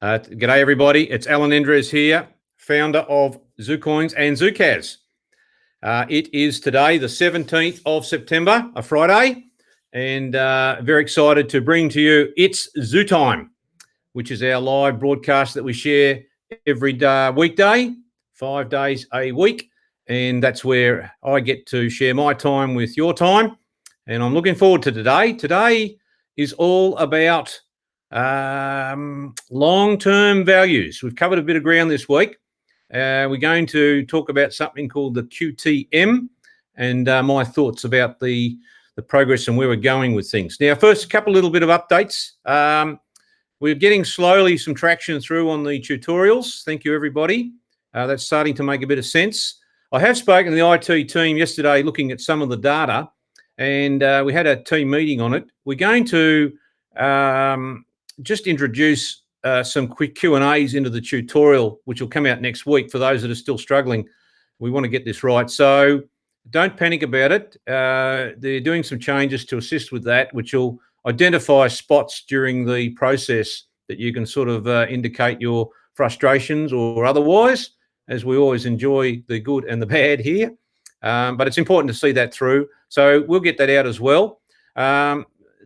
G'day, everybody. It's Alan Endres here, founder of ZuCoins and ZuCas. It is today, the 17th of September, a Friday, and very excited to bring to you It's ZuTime, which is our live broadcast that we share every weekday, 5 days a week, and that's where I get to share my time with your time, and I'm looking forward to today. Today is all about long-term values. We've covered a bit of ground this week. We're going to talk about something called the QTM and my thoughts about the progress and where we're going with things. Now, first, a couple little bit of updates. We're getting slowly some traction through on the tutorials. Thank you, everybody. That's starting to make a bit of sense. I have spoken to the IT team yesterday looking at some of the data, and we had a team meeting on it. We're going to just introduce some quick Q&As into the tutorial, which will come out next week for those that are still struggling. We want to get this right. So don't panic about it. They're doing some changes to assist with that, which will identify spots during the process that you can sort of indicate your frustrations or otherwise, as we always enjoy the good and the bad here. But it's important to see that through. So we'll get that out as well.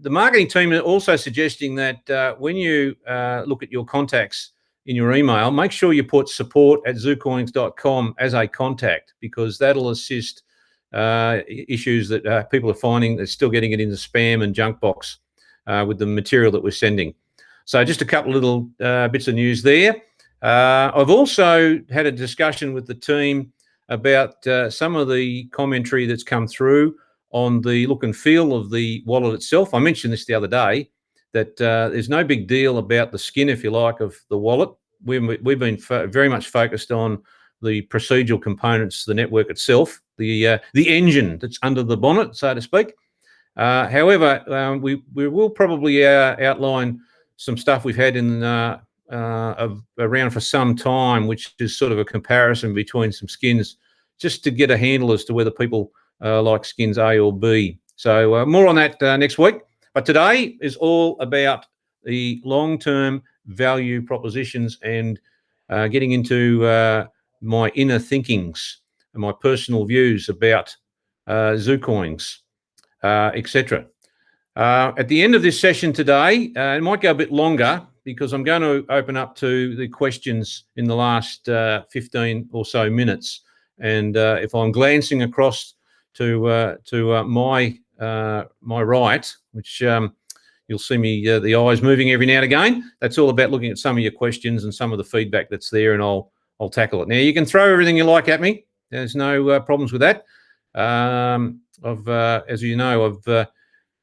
The marketing team are also suggesting that when you look at your contacts in your email, make sure you put support@zucoins.com as a contact, because that'll assist issues that people are finding that's still getting it in the spam and junk box with the material that we're sending. So just a couple little bits of news there. I've also had a discussion with the team about some of the commentary that's come through on the look and feel of the wallet itself. I mentioned this the other day, that there's no big deal about the skin, if you like, of the wallet. We've been very much focused on the procedural components, the network itself, the engine that's under the bonnet, so to speak. However, we will probably outline some stuff we've had in around for some time, which is sort of a comparison between some skins, just to get a handle as to whether people like skins A or B. So more on that next week. But today is all about the long-term value propositions and getting into my inner thinkings and my personal views about ZuCoins, etc. At the end of this session today, it might go a bit longer because I'm going to open up to the questions in the last 15 or so minutes. And if I'm glancing across to my right, which you'll see me the eyes moving every now and again. That's all about looking at some of your questions and some of the feedback that's there, and I'll tackle it. Now, you can throw everything you like at me. There's no problems with that. As you know, I've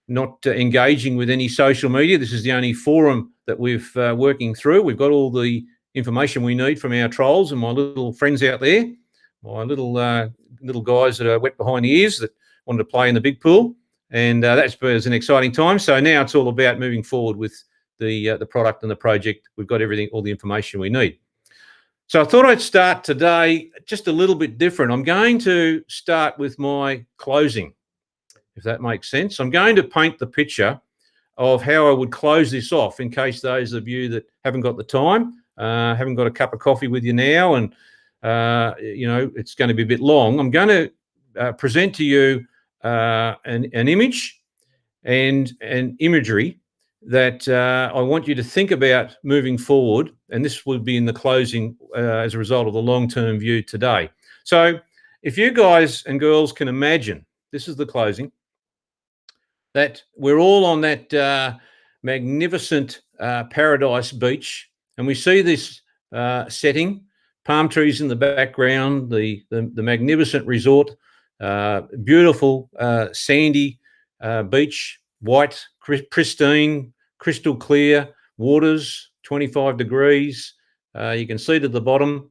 not engaging with any social media. This is the only forum that we've working through. We've got all the information we need from our trolls and my little friends out there, my little guys that are wet behind the ears that wanted to play in the big pool, and that was an exciting time. So now it's all about moving forward with the product and the project. We've got everything, all the information we need. So I thought I'd start today just a little bit different. I'm going to start with my closing, if that makes sense. I'm going to paint the picture of how I would close this off, in case those of you that haven't got the time, haven't got a cup of coffee with you now, and it's going to be a bit long. I'm going to present to you an image and an imagery that I want you to think about moving forward, and this will be in the closing as a result of the long-term view today. So if you guys and girls can imagine, this is the closing, that we're all on that magnificent paradise beach, and we see this setting, palm trees in the background, the magnificent resort, beautiful sandy beach, white, pristine, crystal clear waters, 25 degrees. You can see to the bottom.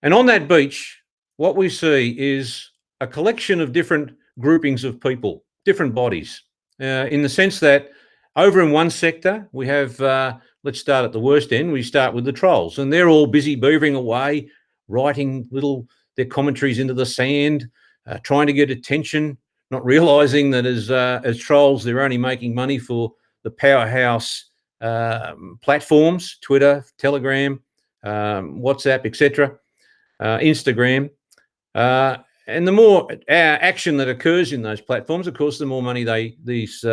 And on that beach, what we see is a collection of different groupings of people, different bodies, in the sense that over in one sector, we have, let's start at the worst end, we start with the trolls, and they're all busy beavering away, writing their commentaries into the sand, trying to get attention, not realizing that as trolls, they're only making money for the powerhouse platforms, Twitter, Telegram, WhatsApp, etc., Instagram. And the more action that occurs in those platforms, of course, the more money these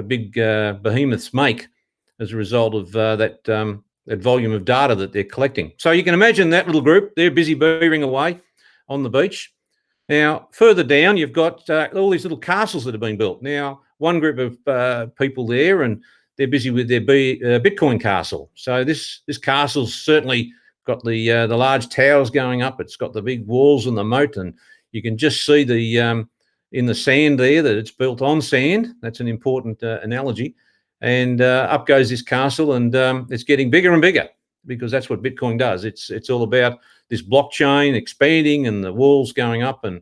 big behemoths make as a result of that volume of data that they're collecting. So you can imagine that little group, they're busy beavering away on the beach. Now, further down, you've got all these little castles that have been built. Now, one group of people there, and they're busy with their Bitcoin castle. So this castle's certainly got the large towers going up. It's got the big walls and the moat, and you can just see in the sand there that it's built on sand. That's an important analogy. And up goes this castle, and it's getting bigger and bigger because that's what Bitcoin does. It's all about this blockchain expanding and the walls going up, and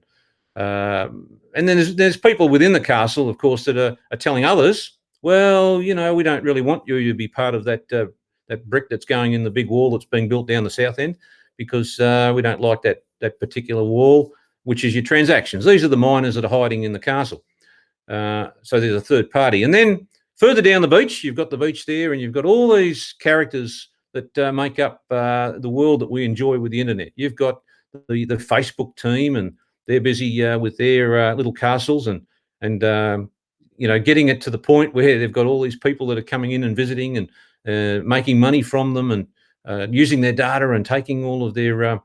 then there's people within the castle, of course, that are telling others, well, we don't really want you to be part of that brick that's going in the big wall that's being built down the south end, because we don't like that particular wall, which is your transactions. These are the miners that are hiding in the castle. So there's a third party. And then further down the beach, you've got the beach there, and you've got all these characters that make up the world that we enjoy with the internet. You've got the Facebook team, and they're busy with their little castles and getting it to the point where they've got all these people that are coming in and visiting and making money from them, and using their data and taking all of their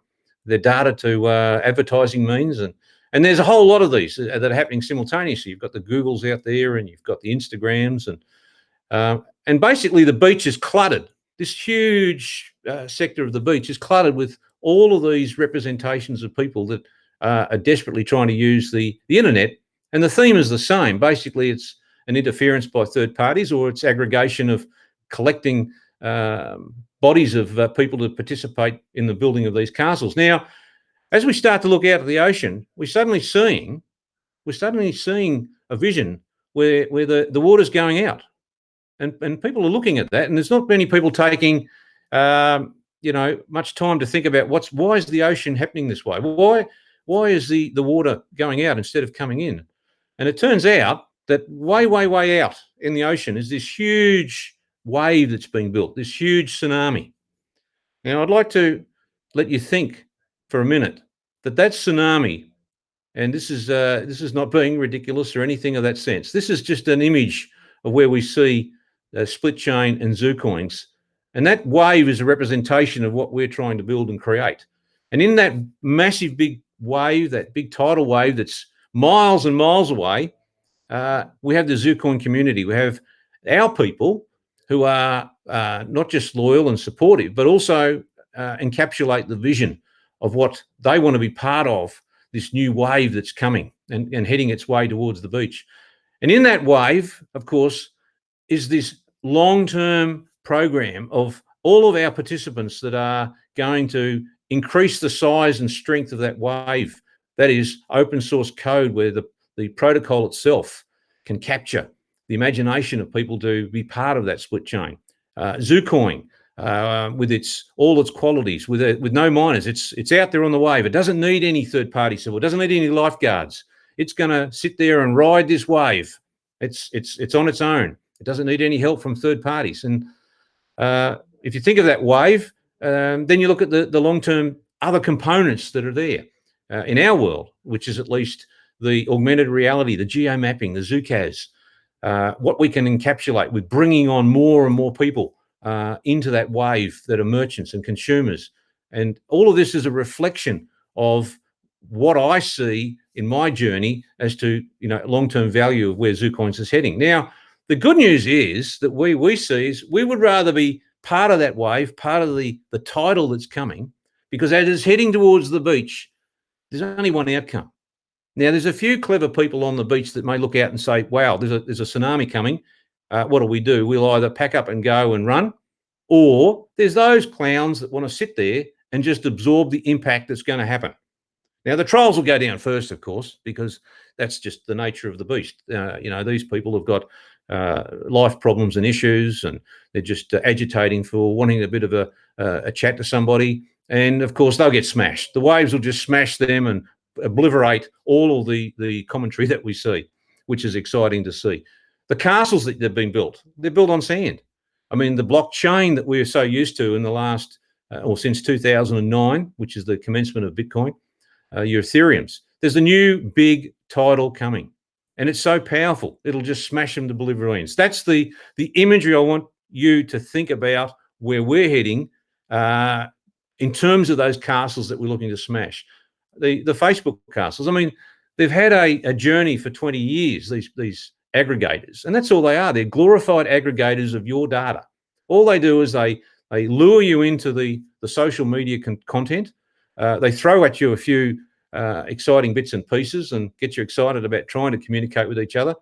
data to advertising means. And there's a whole lot of these that are happening simultaneously. You've got the Googles out there, and you've got the Instagrams, and basically the beach is cluttered. This huge sector of the beach is cluttered with all of these representations of people that are desperately trying to use the internet. And the theme is the same. Basically, it's an interference by third parties, or it's aggregation of collecting bodies of people to participate in the building of these castles. Now, as we start to look out at the ocean, we're suddenly seeing a vision where the water's going out. And people are looking at that, and there's not many people taking, much time to think about why is the ocean happening this way? Why is the water going out instead of coming in? And it turns out that way out in the ocean is this huge wave that's being built, this huge tsunami. Now, I'd like to let you think for a minute that tsunami, and this is not being ridiculous or anything of that sense. This is just an image of where we see split chain and ZuCoins, and that wave is a representation of what we're trying to build and create. And in that massive big wave, that big tidal wave that's miles and miles away, we have the ZuCoin community. We have our people who are not just loyal and supportive, but also encapsulate the vision of what they want to be part of, this new wave that's coming and heading its way towards the beach. And in that wave, of course, is this long-term program of all of our participants that are going to increase the size and strength of that wave. That is open source code where the protocol itself can capture the imagination of people to be part of that split chain. ZuCoin, with all its qualities, with no miners, it's out there on the wave. It doesn't need any third-party support. It doesn't need any lifeguards. It's going to sit there and ride this wave. It's on its own. It doesn't need any help from third parties. And if you think of that wave, then you look at the long-term other components that are there in our world, which is at least the augmented reality, the geomapping, the ZuCas, what we can encapsulate with bringing on more and more people into that wave that are merchants and consumers. And all of this is a reflection of what I see in my journey as to long-term value of where ZuCoins is heading. Now, the good news is that we see is we would rather be part of that wave, part of the tidal that's coming, because as it's heading towards the beach, there's only one outcome. Now, there's a few clever people on the beach that may look out and say, wow, there's a tsunami coming. What do? We'll either pack up and go and run, or there's those clowns that want to sit there and just absorb the impact that's going to happen. Now, the trolls will go down first, of course, because that's just the nature of the beast. These people have got life problems and issues, and they're just agitating for wanting a bit of a chat to somebody. And, of course, they'll get smashed. The waves will just smash them and obliterate all of the commentary that we see, which is exciting to see. The castles that have been built, they're built on sand. I mean, the blockchain that we're so used to in the last, or since 2009, which is the commencement of Bitcoin, your Ethereums. There's a new big tidal coming, and it's so powerful. It'll just smash them to oblivion. That's the imagery I want you to think about where we're heading in terms of those castles that we're looking to smash. The Facebook castles. I mean, they've had a journey for 20 years, these aggregators, and that's all they are. They're glorified aggregators of your data. All they do is they lure you into the social media content. They throw at you a few exciting bits and pieces and get you excited about trying to communicate with each other.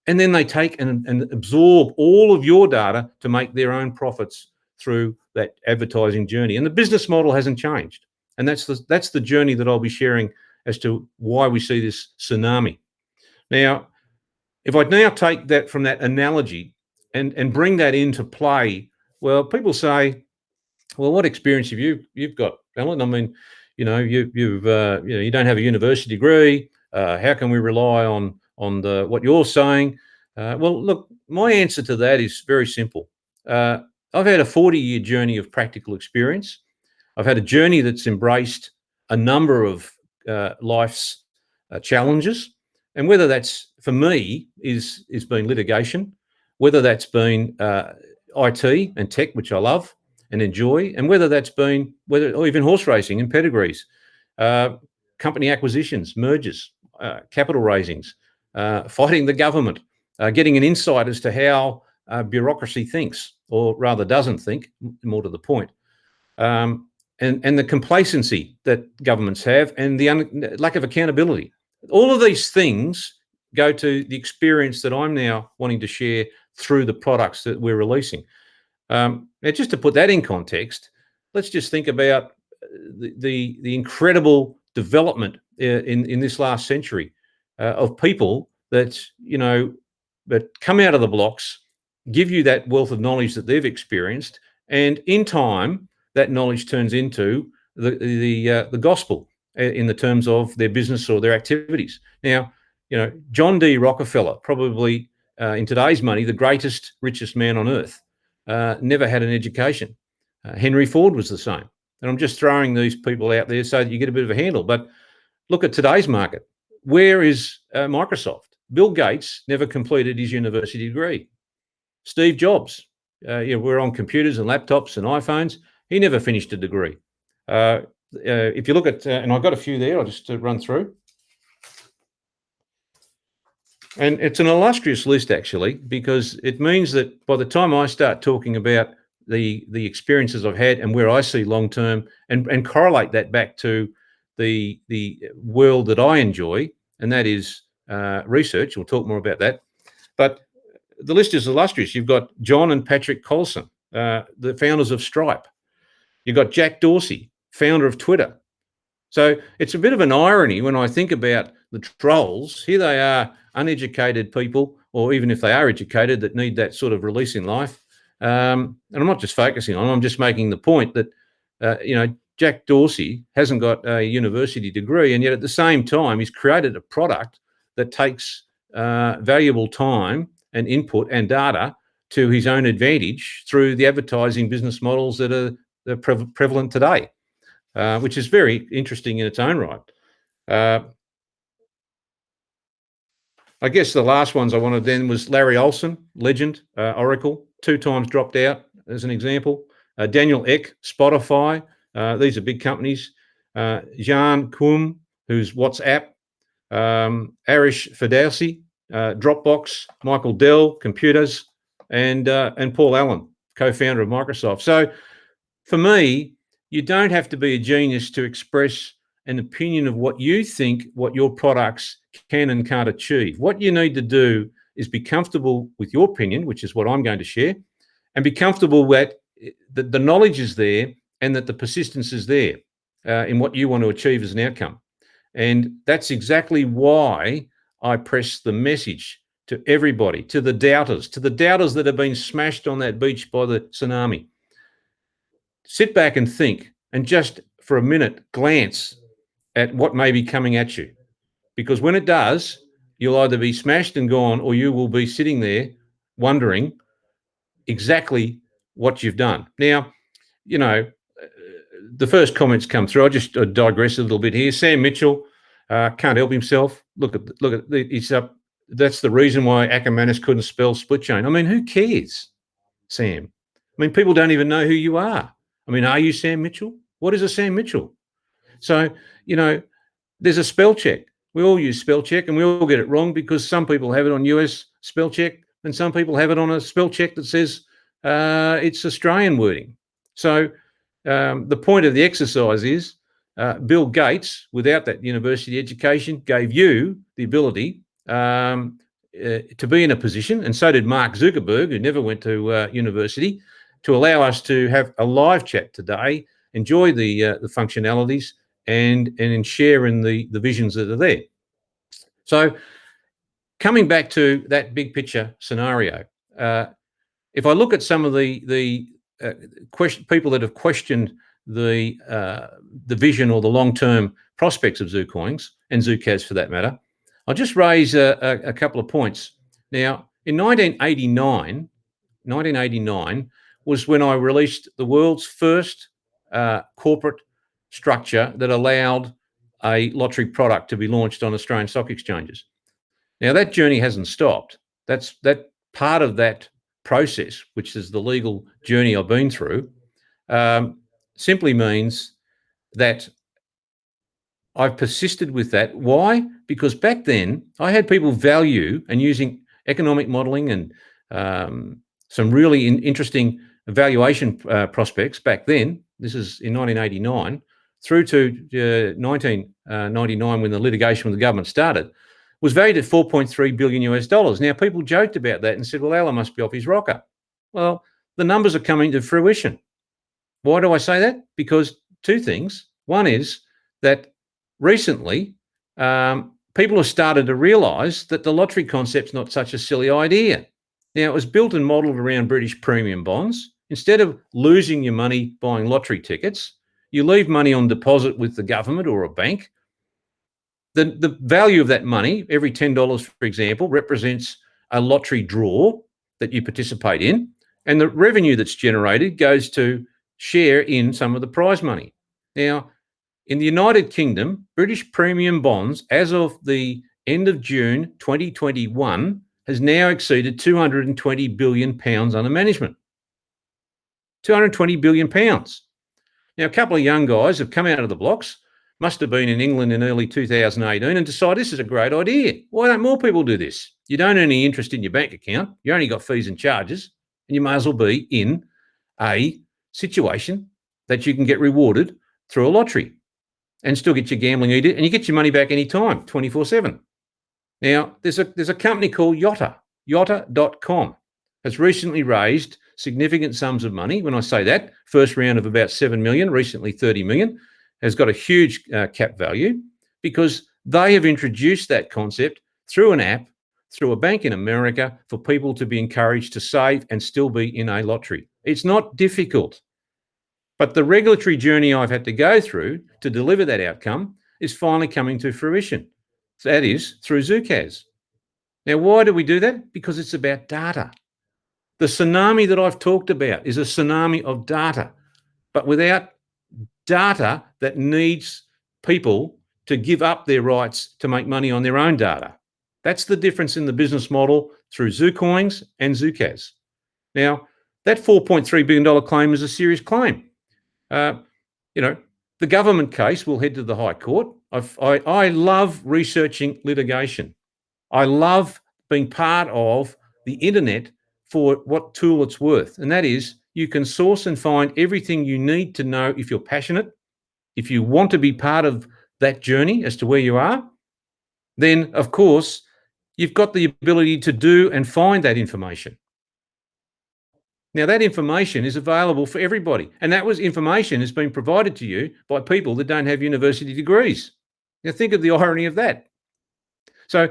And then they take and absorb all of your data to make their own profits through that advertising journey. And the business model hasn't changed. And that's the journey that I'll be sharing as to why we see this tsunami. Now, if I now take that from that analogy and bring that into play, well, people say, well, what experience have you've got, Alan? I mean, you don't have a university degree. How can we rely on what you're saying? Well, look, my answer to that is very simple. I've had a 40-year journey of practical experience. I've had a journey that's embraced a number of life's challenges, and whether that's for me is been litigation, whether that's been IT and tech, which I love and enjoy, and whether that's been or even horse racing and pedigrees, company acquisitions, mergers, capital raisings, fighting the government, getting an insight as to how bureaucracy thinks, or rather doesn't think, more to the point, and the complacency that governments have, and the lack of accountability. All of these things go to the experience that I'm now wanting to share through the products that we're releasing. Now, just to put that in context, let's just think about the incredible development in this last century of people that come out of the blocks, give you that wealth of knowledge that they've experienced, and in time that knowledge turns into the gospel in the terms of their business or their activities. Now, John D. Rockefeller, probably in today's money, the greatest, richest man on earth, never had an education. Henry Ford was the same. And I'm just throwing these people out there so that you get a bit of a handle. But look at today's market. Where is Microsoft? Bill Gates never completed his university degree. Steve Jobs, we're on computers and laptops and iPhones. He never finished a degree. If you look at, and I've got a few there, I'll just run through. And it's an illustrious list, actually, because it means that by the time I start talking about the experiences I've had and where I see long-term, and correlate that back to the world that I enjoy, and that is research. We'll talk more about that. But the list is illustrious. You've got John and Patrick Collison, the founders of Stripe. You've got Jack Dorsey, founder of Twitter. So it's a bit of an irony when I think about the trolls. Here they are, uneducated people, or even if they are educated, that need that sort of release in life. And I'm not just focusing on them, I'm just making the point that, Jack Dorsey hasn't got a university degree, and yet at the same time, he's created a product that takes valuable time and input and data to his own advantage through the advertising business models that are prevalent today, which is very interesting in its own right. I guess the last ones I wanted then was Larry Olson, legend, Oracle, 2 times dropped out as an example. Daniel Ek, Spotify, these are big companies. Jan Koum, who's WhatsApp. Arish Ferdowsi, Dropbox. Michael Dell, Computers, and Paul Allen, co-founder of Microsoft. So for me, you don't have to be a genius to express an opinion of what you think, what your products can and can't achieve. What you need to do is be comfortable with your opinion, which is what I'm going to share, and be comfortable that the knowledge is there and that the persistence is there in what you want to achieve as an outcome. And that's exactly why I press the message to everybody, to the doubters that have been smashed on that beach by the tsunami. Sit back and think, and just for a minute, glance at what may be coming at you. Because when it does, you'll either be smashed and gone, or you will be sitting there wondering exactly what you've done. Now, you know, the first comments come through. I just digress a little bit here. Sam Mitchell can't help himself. Look at he's up. That's the reason why Ackermanis couldn't spell split chain. I mean, who cares, Sam? I mean, people don't even know who you are. I mean, are you Sam Mitchell? What is a Sam Mitchell? So, you know, there's a spell check. We all use spell check and we all get it wrong because some people have it on US spell check and some people have it on a spell check that says it's Australian wording. So the point of the exercise is Bill Gates, without that university education, gave you the ability to be in a position, and so did Mark Zuckerberg, who never went to university, to allow us to have a live chat today, enjoy the functionalities, and share in the visions that are there. So coming back to that big picture scenario, if I look at some of the people that have questioned the vision or the long-term prospects of ZuCoins and ZuCas for that matter, I'll just raise a couple of points. Now, in 1989 was when I released the world's first corporate structure that allowed a lottery product to be launched on Australian stock exchanges. Now, that journey hasn't stopped. That part of that process, which is the legal journey I've been through, simply means that I've persisted with that. Why? Because back then I had people value and using economic modelling and some really interesting valuation prospects back then. This is in 1989 through to 1999 when the litigation with the government started, was valued at $4.3 billion US. Now, people joked about that and said, well, Alan must be off his rocker. Well, the numbers are coming to fruition. Why do I say that? Because two things. One is that recently people have started to realise that the lottery concept's not such a silly idea. Now, it was built and modelled around British premium bonds. Instead of losing your money buying lottery tickets, you leave money on deposit with the government or a bank. The value of that money, every $10, for example, represents a lottery draw that you participate in, and the revenue that's generated goes to share in some of the prize money. Now, in the United Kingdom, British premium bonds, as of the end of June 2021, has now exceeded £220 billion under management. £220 billion. Now, a couple of young guys have come out of the blocks, must have been in England in early 2018 and decided this is a great idea. Why don't more people do this? You don't earn any interest in your bank account. You only got fees and charges, and you may as well be in a situation that you can get rewarded through a lottery and still get your gambling edit, and you get your money back anytime, 24/7. Now, there's a company called Yotta.com. Has recently raised significant sums of money. When I say that, first round of about 7 million, recently 30 million, has got a huge cap value because they have introduced that concept through an app, through a bank in America, for people to be encouraged to save and still be in a lottery. It's not difficult. But the regulatory journey I've had to go through to deliver that outcome is finally coming to fruition. That is through ZuCas. Now, why do we do that? Because it's about data. The tsunami that I've talked about is a tsunami of data, but without data that needs people to give up their rights to make money on their own data. That's the difference in the business model through ZuCoins and ZuCas. Now, that $4.3 billion claim is a serious claim. The government case will head to the High Court. I love researching litigation. I love being part of the internet for what tool it's worth. And that is, you can source and find everything you need to know if you're passionate. If you want to be part of that journey as to where you are, then of course, you've got the ability to do and find that information. Now, that information is available for everybody. And information has been provided to you by people that don't have university degrees. Now, think of the irony of that. So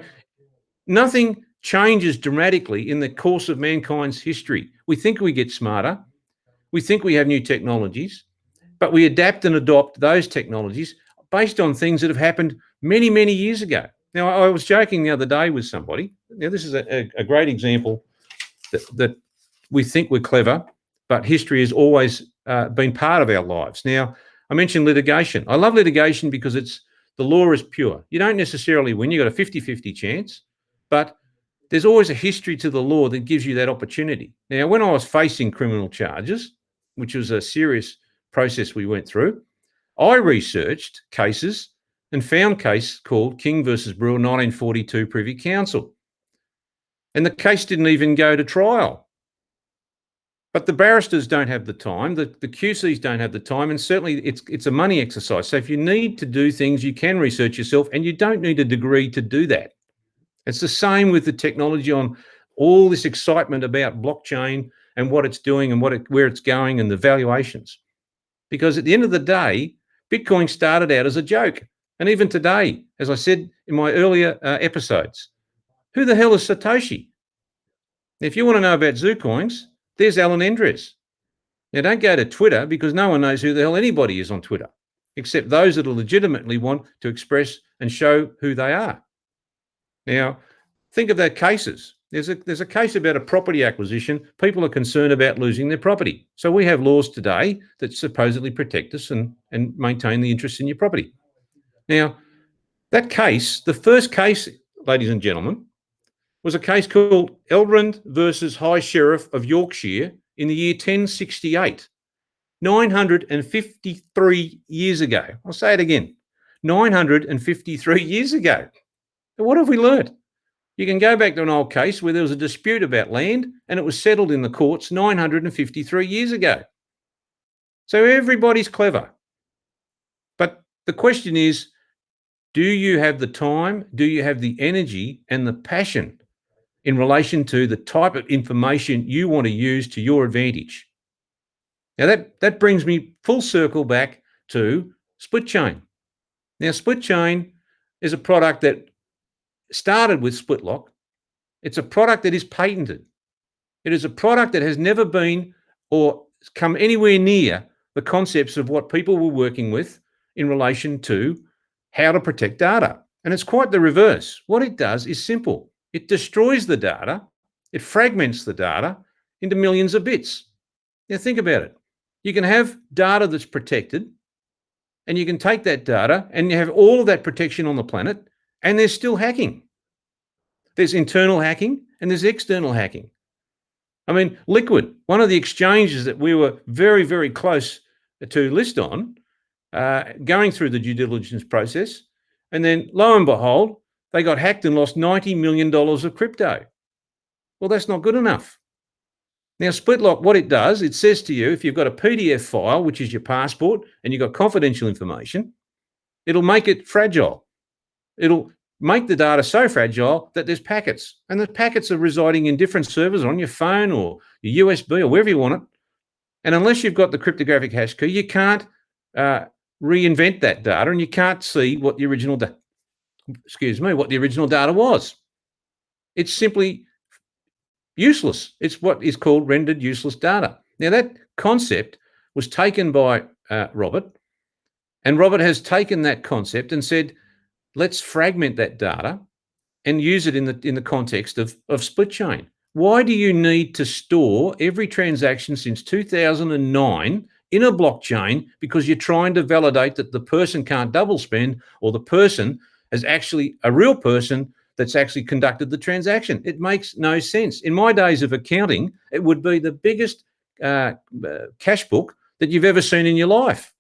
nothing changes dramatically in the course of mankind's history. We think we get smarter. We think we have new technologies, but we adapt and adopt those technologies based on things that have happened many, many years ago. Now, I was joking the other day with somebody. Now, this is a great example that we think we're clever. but history has always been part of our lives. Now, I mentioned litigation. I love litigation because the law is pure. You don't necessarily win. You've got a 50-50 chance, but there's always a history to the law that gives you that opportunity. Now, when I was facing criminal charges, which was a serious process we went through, I researched cases and found a case called King versus Brewer 1942 Privy Council. And the case didn't even go to trial. But the barristers don't have the time, the QCs don't have the time, and certainly it's a money exercise. So if you need to do things, you can research yourself, and you don't need a degree to do that. It's the same with the technology on all this excitement about blockchain and what it's doing and where it's going and the valuations. Because at the end of the day, Bitcoin started out as a joke. And even today, as I said in my earlier episodes, who the hell is Satoshi? If you want to know about ZuCoins, there's Alan Endres. Now, don't go to Twitter because no one knows who the hell anybody is on Twitter, except those that legitimately want to express and show who they are. Now, think of that cases. There's a case about a property acquisition. People are concerned about losing their property. So we have laws today that supposedly protect us and maintain the interest in your property. Now, that case, the first case, ladies and gentlemen, was a case called Elbrund versus High Sheriff of Yorkshire in the year 1068, 953 years ago. I'll say it again, 953 years ago. What have we learned? You can go back to an old case where there was a dispute about land and it was settled in the courts 953 years ago. So everybody's clever. But the question is, do you have the time? Do you have the energy and the passion in relation to the type of information you want to use to your advantage? Now that brings me full circle back to split chain. Now, split chain is a product that started with split lock. It's a product that is patented. It is a product that has never been or come anywhere near the concepts of what people were working with in relation to how to protect data. And it's quite the reverse. What it does is simple. It destroys the data. It fragments the data into millions of bits. Now think about it. You can have data that's protected, and you can take that data and you have all of that protection on the planet, and there's still hacking. There's internal hacking and there's external hacking. I mean, Liquid, one of the exchanges that we were very, very close to list on, going through the due diligence process, and then lo and behold, they got hacked and lost $90 million of crypto. Well, that's not good enough. Now, SplitLock, what it does, it says to you, if you've got a PDF file, which is your passport, and you've got confidential information, it'll make it fragile. It'll make the data so fragile that there's packets, and the packets are residing in different servers on your phone or your USB or wherever you want it. And unless you've got the cryptographic hash key, you can't reinvent that data, and you can't see what the original data was. It's simply useless. It's what is called rendered useless data. Now, that concept was taken by Robert, and Robert has taken that concept and said, let's fragment that data and use it in the context of split chain. Why do you need to store every transaction since 2009 in a blockchain because you're trying to validate that the person can't double spend, or the person is actually a real person that's actually conducted the transaction? It makes no sense. In my days of accounting, it would be the biggest cash book that you've ever seen in your life.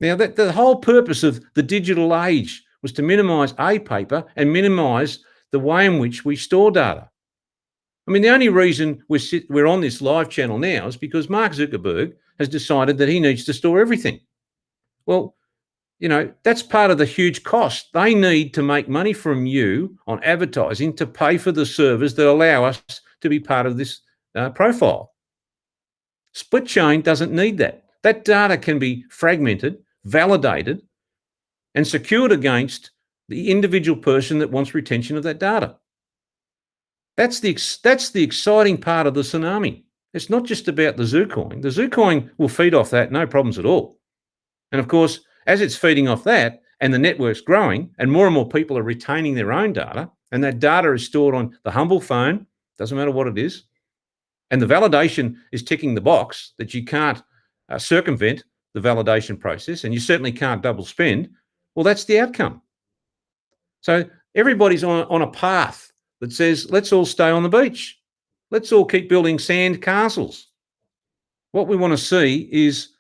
Now, the whole purpose of the digital age was to minimize paper and minimize the way in which we store data. I mean, the only reason we're on this live channel now is because Mark Zuckerberg has decided that he needs to store everything. Well, you know, that's part of the huge cost. They need to make money from you on advertising to pay for the servers that allow us to be part of this profile. Split chain doesn't need that. That data can be fragmented, validated, and secured against the individual person that wants retention of that data. That's the exciting part of the tsunami. It's not just about the ZuCoin. The ZuCoin will feed off that, no problems at all. And of course, as it's feeding off that and the network's growing and more people are retaining their own data, and that data is stored on the humble phone, doesn't matter what it is, and the validation is ticking the box that you can't circumvent the validation process, and you certainly can't double spend, well, that's the outcome. So everybody's on a path that says, let's all stay on the beach. Let's all keep building sand castles. What we want to see is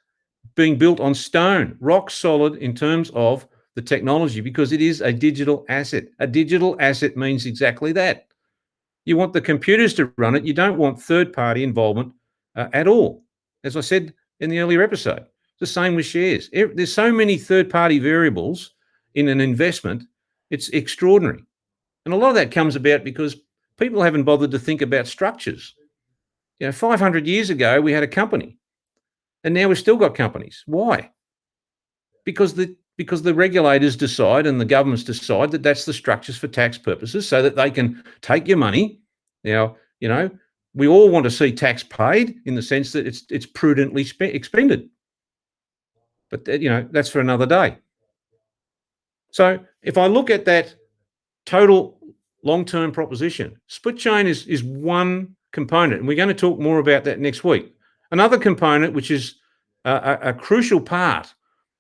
being built on stone, rock solid in terms of the technology, because it is a digital asset. A digital asset means exactly that. You want the computers to run it. You don't want third-party involvement at all. As I said in the earlier episode, the same with shares. There's so many third-party variables in an investment. It's extraordinary. And a lot of that comes about because people haven't bothered to think about structures. 500 years ago, we had a company, and now we've still got companies. Why? Because the regulators decide and the governments decide that that's the structures for tax purposes, so that they can take your money. Now, we all want to see tax paid in the sense that it's prudently expended. But that's for another day. So if I look at that total long-term proposition, split chain is one component, and we're going to talk more about that next week. Another component, which is a crucial part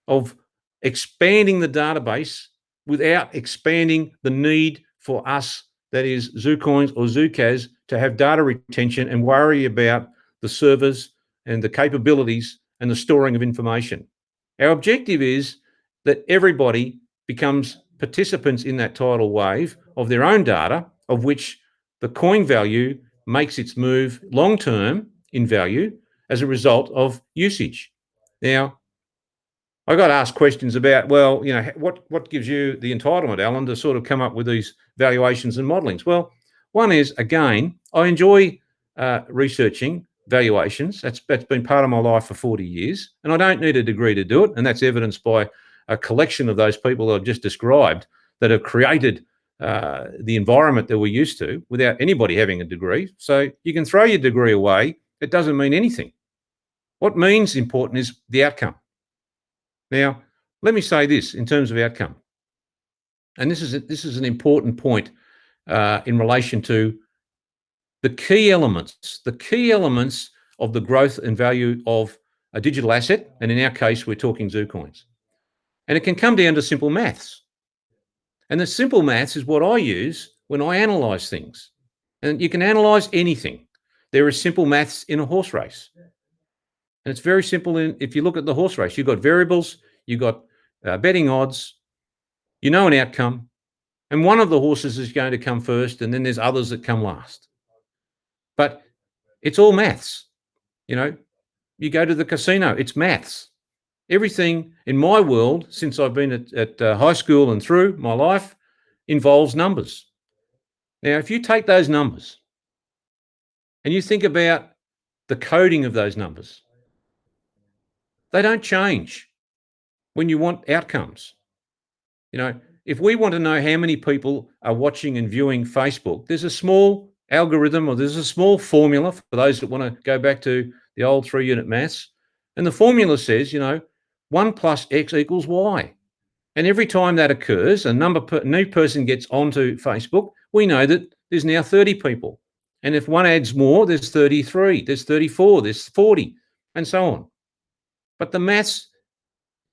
of expanding the database without expanding the need for us, that is ZuCoins or ZuCas, to have data retention and worry about the servers and the capabilities and the storing of information. Our objective is that everybody becomes participants in that tidal wave of their own data, of which the coin value makes its move long-term in value as a result of usage. Now, I got asked questions about, what gives you the entitlement, Alan, to sort of come up with these valuations and modelings? Well, one is, again, I enjoy researching valuations. That's been part of my life for 40 years, and I don't need a degree to do it, and that's evidenced by a collection of those people I've just described that have created the environment that we're used to without anybody having a degree. So you can throw your degree away. It doesn't mean anything. What means important is the outcome. Now, let me say this in terms of outcome, and this is an important point in relation to the key elements of the growth and value of a digital asset, and in our case, we're talking ZuCoins. And it can come down to simple maths. And the simple maths is what I use when I analyse things. And you can analyse anything. There is simple maths in a horse race. And it's very simple. If you look at the horse race, you've got variables, you've got betting odds, an outcome, and one of the horses is going to come first, and then there's others that come last. But it's all maths. You go to the casino, it's maths. Everything in my world, since I've been at high school and through my life, involves numbers. Now, if you take those numbers and you think about the coding of those numbers, they don't change when you want outcomes. If we want to know how many people are watching and viewing Facebook, there's a small algorithm, or there's a small formula for those that want to go back to the old 3-unit maths. And the formula says, 1 plus X equals Y. And every time that occurs, a new person gets onto Facebook, we know that there's now 30 people. And if one adds more, there's 33, there's 34, there's 40, and so on. But the maths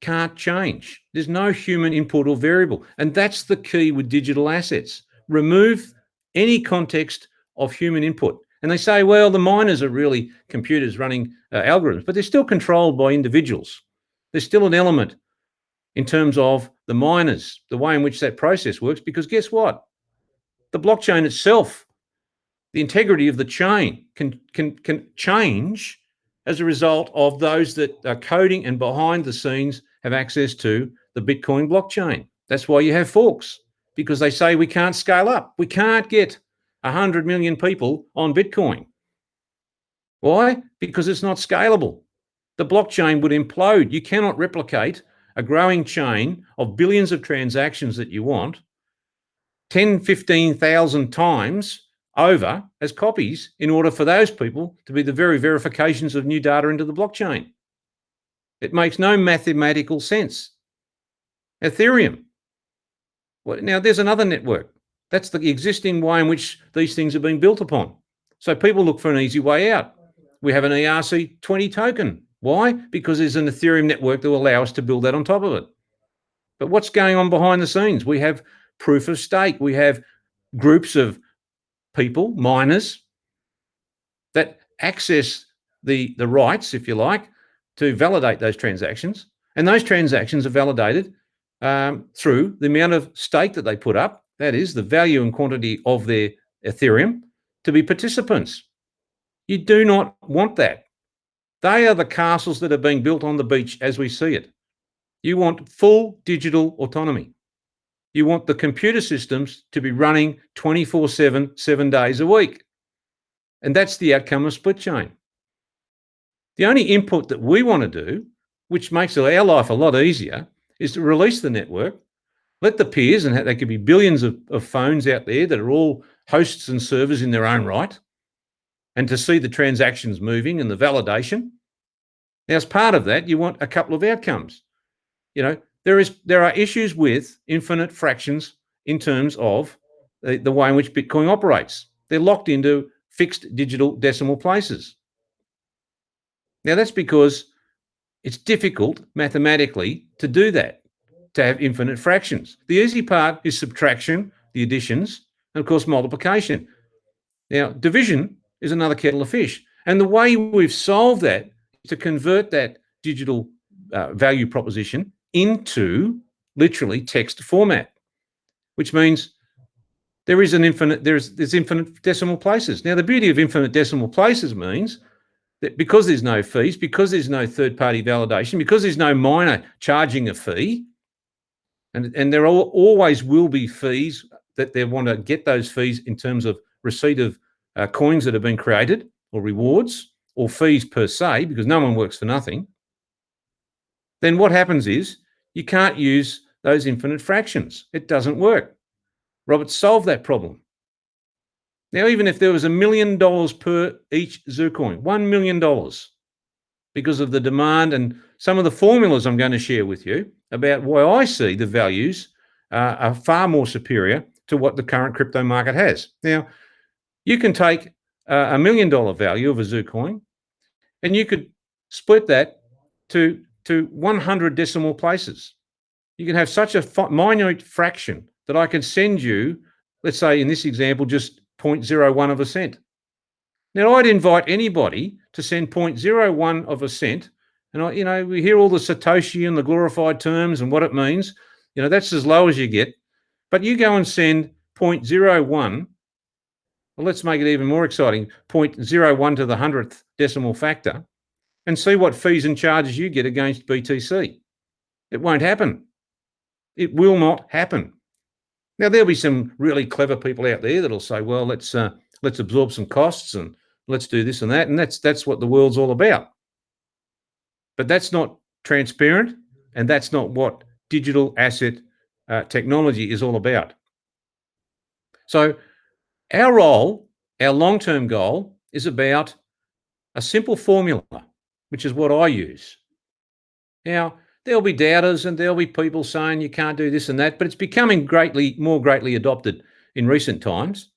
can't change. There's no human input or variable. And that's the key with digital assets. Remove any context of human input. And they say, well, the miners are really computers running algorithms, but they're still controlled by individuals. There's still an element in terms of the miners, the way in which that process works, because guess what? The blockchain itself, the integrity of the chain can change as a result of those that are coding and behind the scenes have access to the Bitcoin blockchain. That's why you have forks, because they say we can't scale up. We can't get 100 million people on Bitcoin. Why? Because it's not scalable. The blockchain would implode. You cannot replicate a growing chain of billions of transactions that you want 10, 15,000 times over as copies in order for those people to be the very verifications of new data into the blockchain. It makes no mathematical sense. Ethereum. Well, now there's another network. That's the existing way in which these things are being built upon. So people look for an easy way out. We have an ERC20 token. Why? Because there's an Ethereum network that will allow us to build that on top of it. But what's going on behind the scenes? We have proof of stake. We have groups of people, miners, that access the rights, if you like, to validate those transactions. And those transactions are validated through the amount of stake that they put up, that is, the value and quantity of their Ethereum, to be participants. You do not want that. They are the castles that are being built on the beach as we see it. You want full digital autonomy. You want the computer systems to be running 24/7, 7 days a week. And that's the outcome of split chain. The only input that we want to do, which makes our life a lot easier, is to release the network, let the peers, and there could be billions of phones out there that are all hosts and servers in their own right, and to see the transactions moving and the validation. Now, as part of that, you want a couple of outcomes. There are issues with infinite fractions in terms of the way in which Bitcoin operates. They're locked into fixed digital decimal places. Now, that's because it's difficult mathematically to do that, to have infinite fractions. The easy part is subtraction, the additions, and of course, multiplication. Now, division is another kettle of fish. And the way we've solved that is to convert that digital value proposition into literally text format, which means there's infinite decimal places. Now, the beauty of infinite decimal places means that because there's no fees, because there's no third-party validation, because there's no miner charging a fee, and there always will be fees that they want to get those fees in terms of receipt of coins that have been created, or rewards, or fees per se, because no one works for nothing. Then what happens is you can't use those infinite fractions. It doesn't work. Robert solved that problem. Now, even if there was $1 million per each ZuCoin, $1 million, because of the demand and some of the formulas I'm going to share with you about why I see the values are far more superior to what the current crypto market has. Now, you can take $1 million value of a ZuCoin, and you could split that to 100 decimal places. You can have such a minute fraction that I can send you, let's say in this example, just 0.01 of a cent. Now, I'd invite anybody to send 0.01 of a cent, and we hear all the Satoshi and the glorified terms and what it means. That's as low as you get. But you go and send 0.01. Well, let's make it even more exciting, 0.01 to the 100th decimal factor, and see what fees and charges you get against BTC. It won't happen. It will not happen. Now, there'll be some really clever people out there that'll say, well, let's absorb some costs and let's do this and that. And that's what the world's all about. But that's not transparent, and that's not what digital asset technology is all about. So our role, our long-term goal, is about a simple formula, which is what I use. Now, there'll be doubters and there'll be people saying you can't do this and that, but it's becoming more greatly adopted in recent times.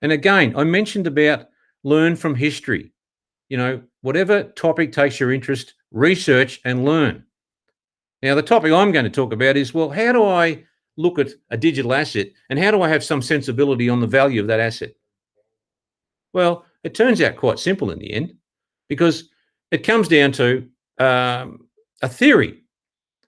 And again, I mentioned about learn from history. Whatever topic takes your interest, research and learn. Now, the topic I'm going to talk about is, well, how do I look at a digital asset and how do I have some sensibility on the value of that asset? Well, it turns out quite simple in the end, because it comes down to a theory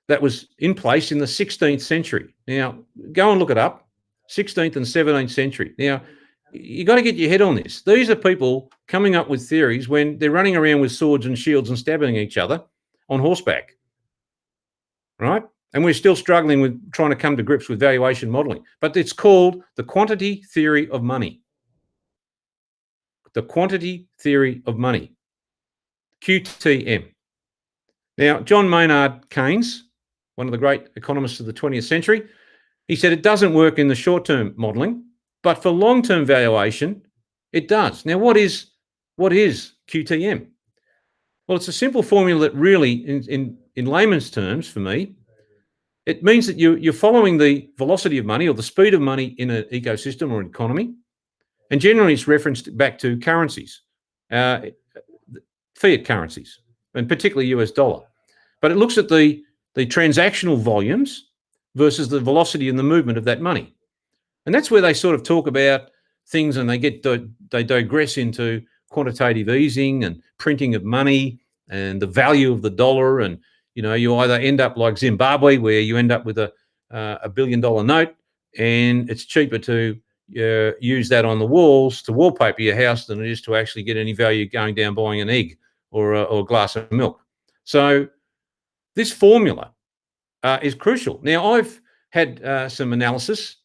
that was in place in the 16th century. Now, go and look it up, 16th and 17th century. Now, you got to get your head on this. These are people coming up with theories when they're running around with swords and shields and stabbing each other on horseback, right? And we're still struggling with trying to come to grips with valuation modeling. But it's called the quantity theory of money. The quantity theory of money, QTM. Now, John Maynard Keynes, one of the great economists of the 20th century, he said it doesn't work in the short-term modeling, but for long-term valuation, it does. Now, what is QTM? Well, it's a simple formula that really, in layman's terms for me, it means that you're following the velocity of money or the speed of money in an ecosystem or an economy, And generally it's referenced back to currencies, fiat currencies, and particularly US dollar. But it looks at the transactional volumes versus the velocity and the movement of that money. And that's where they sort of talk about things, and they digress into quantitative easing and printing of money and the value of the dollar. And, you either end up like Zimbabwe, where you end up with a $1 billion note, and it's cheaper to use that on the walls to wallpaper your house than it is to actually get any value going down buying an egg or a glass of milk. So this formula is crucial. Now, I've had some analysis.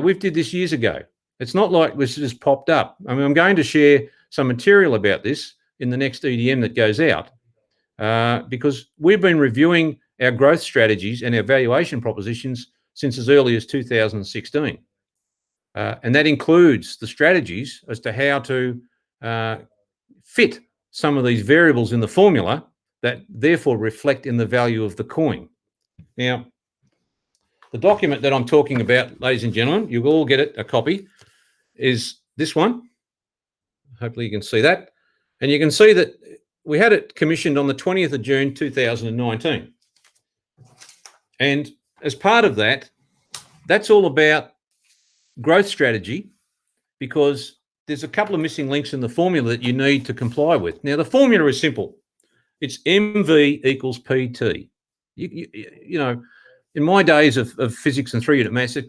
We did this years ago. It's not like this just popped up. I mean, I'm going to share some material about this in the next EDM that goes out because we've been reviewing our growth strategies and our valuation propositions since as early as 2016. And that includes the strategies as to how to fit some of these variables in the formula that therefore reflect in the value of the coin. Now, the document that I'm talking about, ladies and gentlemen, you'll all get it, a copy, is this one. Hopefully you can see that. And you can see that we had it commissioned on the 20th of June, 2019. And as part of that, that's all about growth strategy, because there's a couple of missing links in the formula that you need to comply with. Now, the formula is simple. It's MV equals PT. You know, in my days of physics and 3-unit maths, you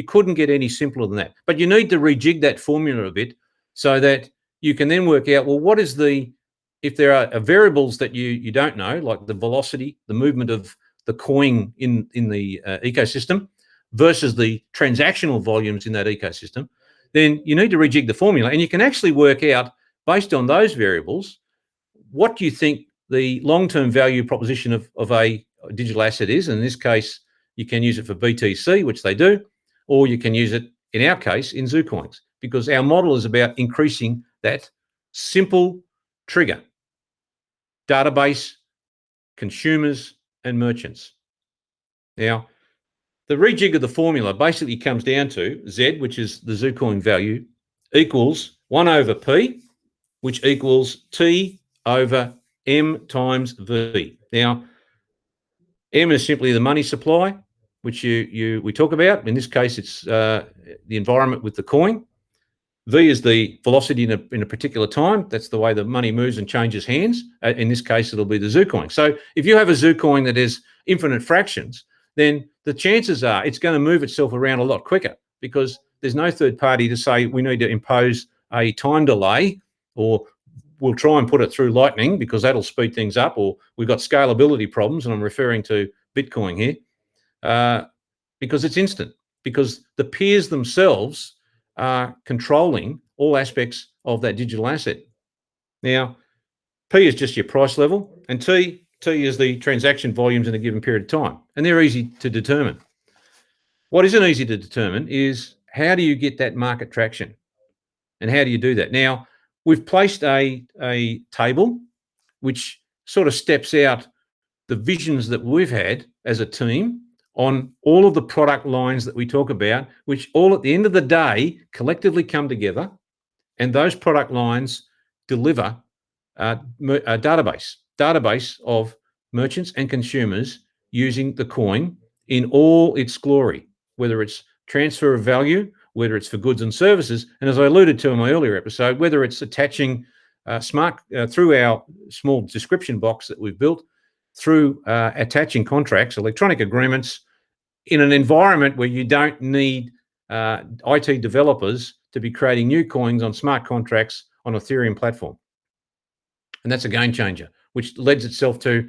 couldn't get any simpler than that. But you need to rejig that formula a bit so that you can then work out, well, what is if there are variables that you don't know, like the velocity, the movement of the coin in the ecosystem versus the transactional volumes in that ecosystem, then you need to rejig the formula. And you can actually work out, based on those variables, what do you think the long-term value proposition of a digital asset is. In this case, you can use it for BTC, which they do, or you can use it, in our case, in ZuCoins, because our model is about increasing that simple trigger: database, consumers, and merchants. Now, the rejig of the formula basically comes down to Z, which is the ZuCoin value, equals 1 over P, which equals T over M times V. Now, M is simply the money supply, which we talk about. In this case, it's the environment with the coin. V is the velocity in a particular time. That's the way the money moves and changes hands. In this case, it'll be the ZuCoin. So if you have a ZuCoin that is infinite fractions, then the chances are it's going to move itself around a lot quicker, because there's no third party to say we need to impose a time delay, or we'll try and put it through Lightning because that'll speed things up, or we've got scalability problems, and I'm referring to Bitcoin here, because it's instant, because the peers themselves are controlling all aspects of that digital asset. Now, P is just your price level, and T is the transaction volumes in a given period of time, and they're easy to determine. What isn't easy to determine is how do you get that market traction, and how do you do that? Now, we've placed a table which sort of steps out the visions that we've had as a team on all of the product lines that we talk about, which all at the end of the day collectively come together, and those product lines deliver a database of merchants and consumers using the coin in all its glory, whether it's transfer of value, whether it's for goods and services, and as I alluded to in my earlier episode, whether it's attaching through our small description box that we've built, through attaching contracts, electronic agreements, in an environment where you don't need IT developers to be creating new coins on smart contracts on Ethereum platform. And that's a game changer, which lends itself to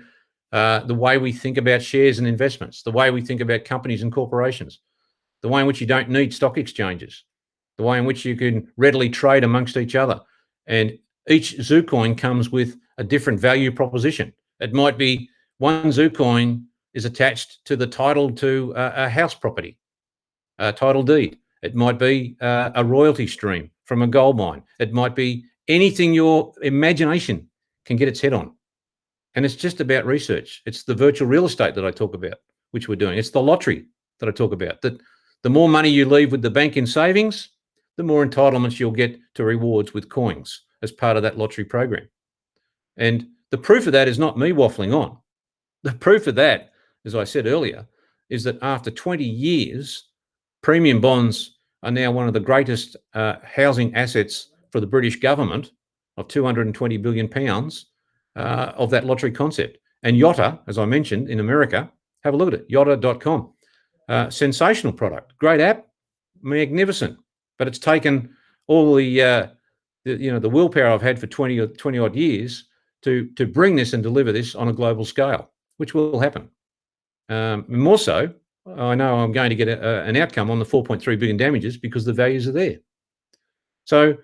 the way we think about shares and investments, the way we think about companies and corporations, the way in which you don't need stock exchanges, the way in which you can readily trade amongst each other. And each ZuCoin comes with a different value proposition. It might be one ZuCoin is attached to the title to a house property, a title deed. It might be a royalty stream from a gold mine. It might be anything your imagination can get its head on. And it's just about research. It's the virtual real estate that I talk about, which we're doing. It's the lottery that I talk about, that the more money you leave with the bank in savings, the more entitlements you'll get to rewards with coins as part of that lottery program. And the proof of that is not me waffling on. The proof of that, as I said earlier, is that after 20 years, premium bonds are now one of the greatest housing assets for the British government of £220 billion of that lottery concept. And Yotta, as I mentioned, in America, have a look at it, yotta.com. Sensational product, great app, magnificent. But it's taken all the willpower I've had for 20 odd years to bring this and deliver this on a global scale, which will happen. More so, I know I'm going to get an outcome on the 4.3 billion damages because the values are there. So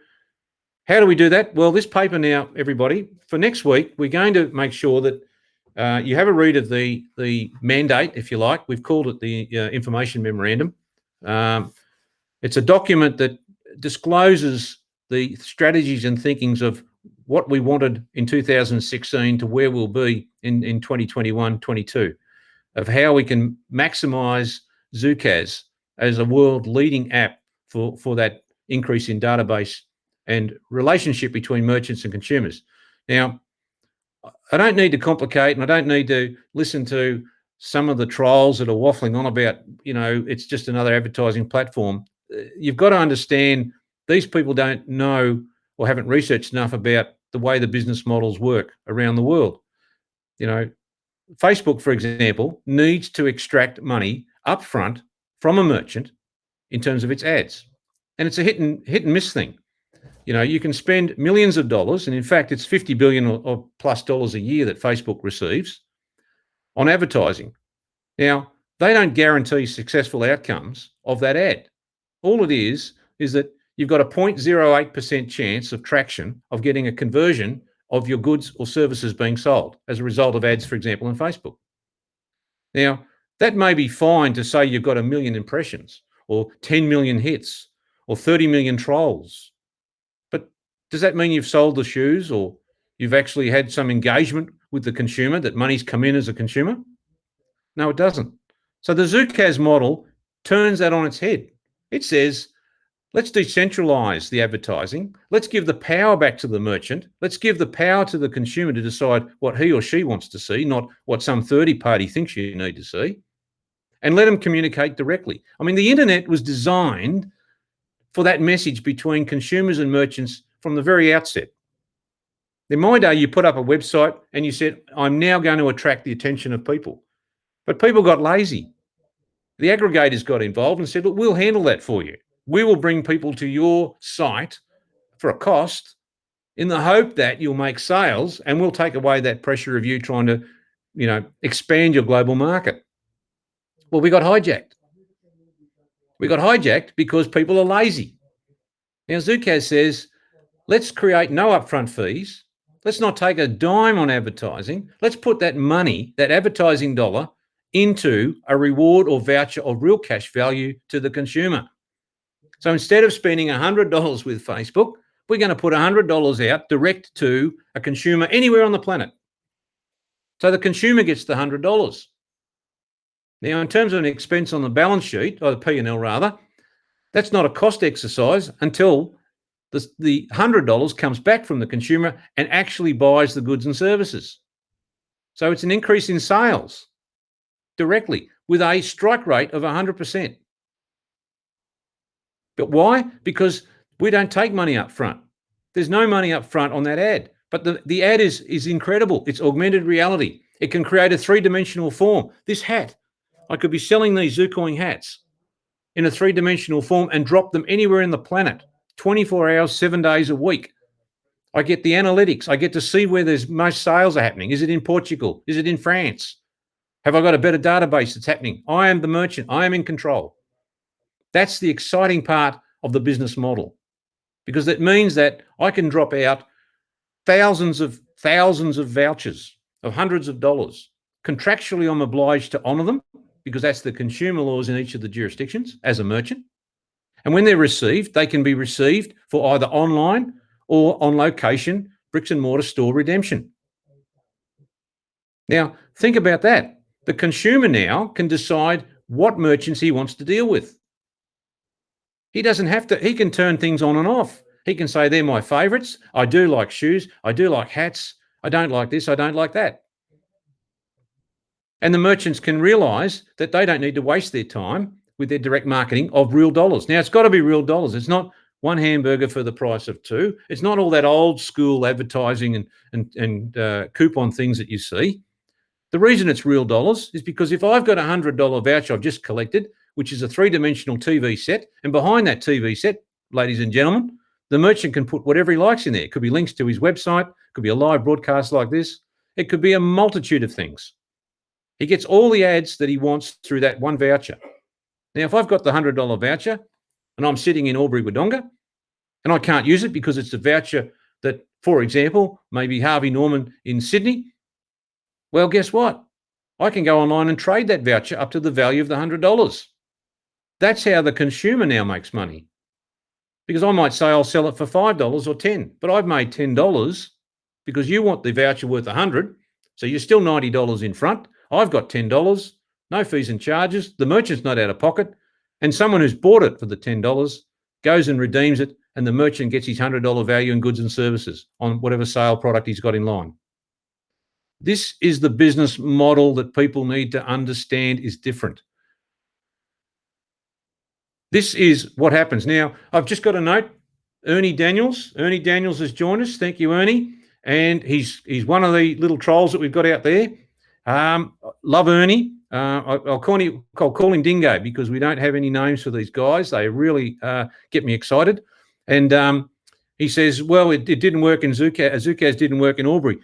how do we do that? Well, this paper now, everybody, for next week, we're going to make sure that you have a read of the mandate, if you like. We've called it the Information Memorandum. It's a document that discloses the strategies and thinkings of what we wanted in 2016 to where we'll be in 2021-22, of how we can maximize ZUCAS as a world-leading app for that increase in database and relationship between merchants and consumers. Now, I don't need to complicate, and I don't need to listen to some of the trolls that are waffling on about, it's just another advertising platform. You've got to understand these people don't know or haven't researched enough about the way the business models work around the world. Facebook, for example, needs to extract money upfront from a merchant in terms of its ads. And it's a hit and miss thing. You can spend millions of dollars, and in fact, it's $50 billion or plus dollars a year that Facebook receives on advertising. Now, they don't guarantee successful outcomes of that ad. All it is that you've got a 0.08% chance of traction of getting a conversion of your goods or services being sold as a result of ads, for example, on Facebook. Now, that may be fine to say you've got 1 million impressions or 10 million hits or 30 million trolls. But does that mean you've sold the shoes or you've actually had some engagement with the consumer, that money's come in as a consumer? No, it doesn't. So the ZUCAS model turns that on its head. It says, let's decentralize the advertising. Let's give the power back to the merchant. Let's give the power to the consumer to decide what he or she wants to see, not what some third party thinks you need to see. And let them communicate directly. I mean, the internet was designed for that message between consumers and merchants from the very outset. In my day, you put up a website and you said, I'm now going to attract the attention of people. But people got lazy. The aggregators got involved and said, look, we'll handle that for you. We will bring people to your site for a cost in the hope that you'll make sales, and we'll take away that pressure of you trying to, expand your global market. Well, we got hijacked. We got hijacked because people are lazy. Now, ZUCAS says, let's create no upfront fees. Let's not take a dime on advertising. Let's put that money, that advertising dollar, into a reward or voucher of real cash value to the consumer. So instead of spending $100 with Facebook, we're going to put $100 out direct to a consumer anywhere on the planet. So the consumer gets the $100. Now, in terms of an expense on the balance sheet, or the P&L rather, that's not a cost exercise until the $100 comes back from the consumer and actually buys the goods and services. So it's an increase in sales directly with a strike rate of 100%. But why? Because we don't take money up front. There's no money up front on that ad. But the ad is incredible. It's augmented reality. It can create a three-dimensional form. This hat, I could be selling these ZuCoin hats in a three-dimensional form and drop them anywhere in the planet, 24 hours, 7 days a week. I get the analytics. I get to see where there's most sales are happening. Is it in Portugal? Is it in France? Have I got a better database that's happening? I am the merchant. I am in control. That's the exciting part of the business model, because it means that I can drop out thousands of vouchers of hundreds of dollars. Contractually, I'm obliged to honour them because that's the consumer laws in each of the jurisdictions as a merchant. And when they're received, they can be received for either online or on location, bricks and mortar store redemption. Now, think about that. The consumer now can decide what merchants he wants to deal with. He doesn't have to. He can turn things on and off. He can say, they're my favorites. I do like shoes. I do like hats. I don't like this. I don't like that. And the merchants can realize that they don't need to waste their time with their direct marketing of real dollars. Now, it's got to be real dollars. It's not one hamburger for the price of two. It's not all that old school advertising and coupon things that you see. The reason it's real dollars is because if I've got a $100 voucher I've just collected, which is a three-dimensional TV set, and behind that TV set, ladies and gentlemen, the merchant can put whatever he likes in there. It could be links to his website, it could be a live broadcast like this, it could be a multitude of things. He gets all the ads that he wants through that one voucher. Now, if I've got the $100 voucher and I'm sitting in Albury Wodonga and I can't use it because it's a voucher that, for example, maybe Harvey Norman in Sydney, well, guess what? I can go online and trade that voucher up to the value of the $100. That's how the consumer now makes money. Because I might say I'll sell it for $5 or $10, but I've made $10 because you want the voucher worth $100, so you're still $90 in front. I've got $10, no fees and charges. The merchant's not out of pocket, and someone who's bought it for the $10 goes and redeems it, and the merchant gets his $100 value in goods and services on whatever sale product he's got in line. This is the business model that people need to understand is different. This is what happens. Now, I've just got a note. Ernie Daniels. Ernie Daniels has joined us. Thank you, Ernie. And he's one of the little trolls that we've got out there. Love Ernie. I'll call him Dingo because we don't have any names for these guys. They really get me excited. And he says, well, it didn't work in ZuCas. ZuCas didn't work in Albury.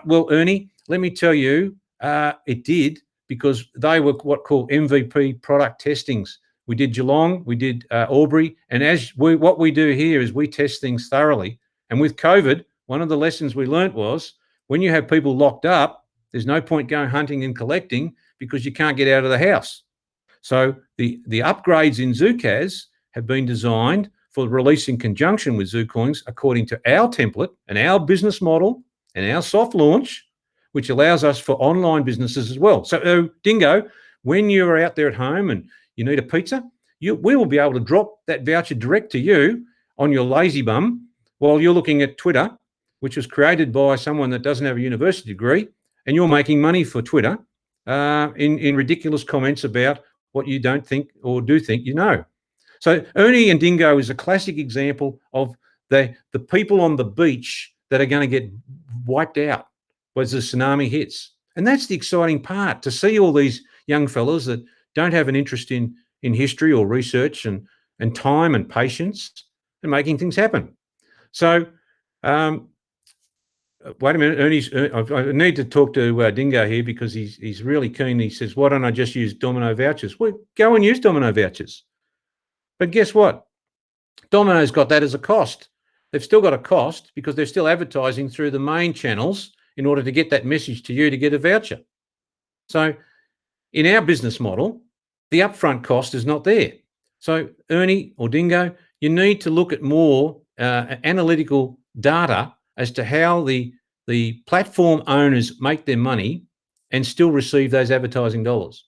Well, Ernie, let me tell you, it did because they were what called MVP product testings. We did Geelong, we did Albury, and what we do here is we test things thoroughly. And with COVID, one of the lessons we learnt was when you have people locked up, there's no point going hunting and collecting because you can't get out of the house. So the upgrades in ZuCas have been designed for release in conjunction with ZuCoins according to our template and our business model and our soft launch, which allows us for online businesses as well. So, Dingo, when you're out there at home and you need a pizza, we will be able to drop that voucher direct to you on your lazy bum while you're looking at Twitter, which was created by someone that doesn't have a university degree, and you're making money for Twitter in ridiculous comments about what you don't think or do think you know. So Ernie and Dingo is a classic example of the people on the beach that are going to get wiped out as the tsunami hits. And that's the exciting part, to see all these young fellas that don't have an interest in history or research and time and patience and making things happen. So wait a minute, I need to talk to Dingo here because he's really keen. He says, why don't I just use Domino vouchers? Well, go and use Domino vouchers. But guess what? Domino's got that as a cost. They've still got a cost because they're still advertising through the main channels in order to get that message to you to get a voucher. So in our business model, the upfront cost is not there. So Ernie or Dingo, you need to look at more analytical data as to how the platform owners make their money and still receive those advertising dollars.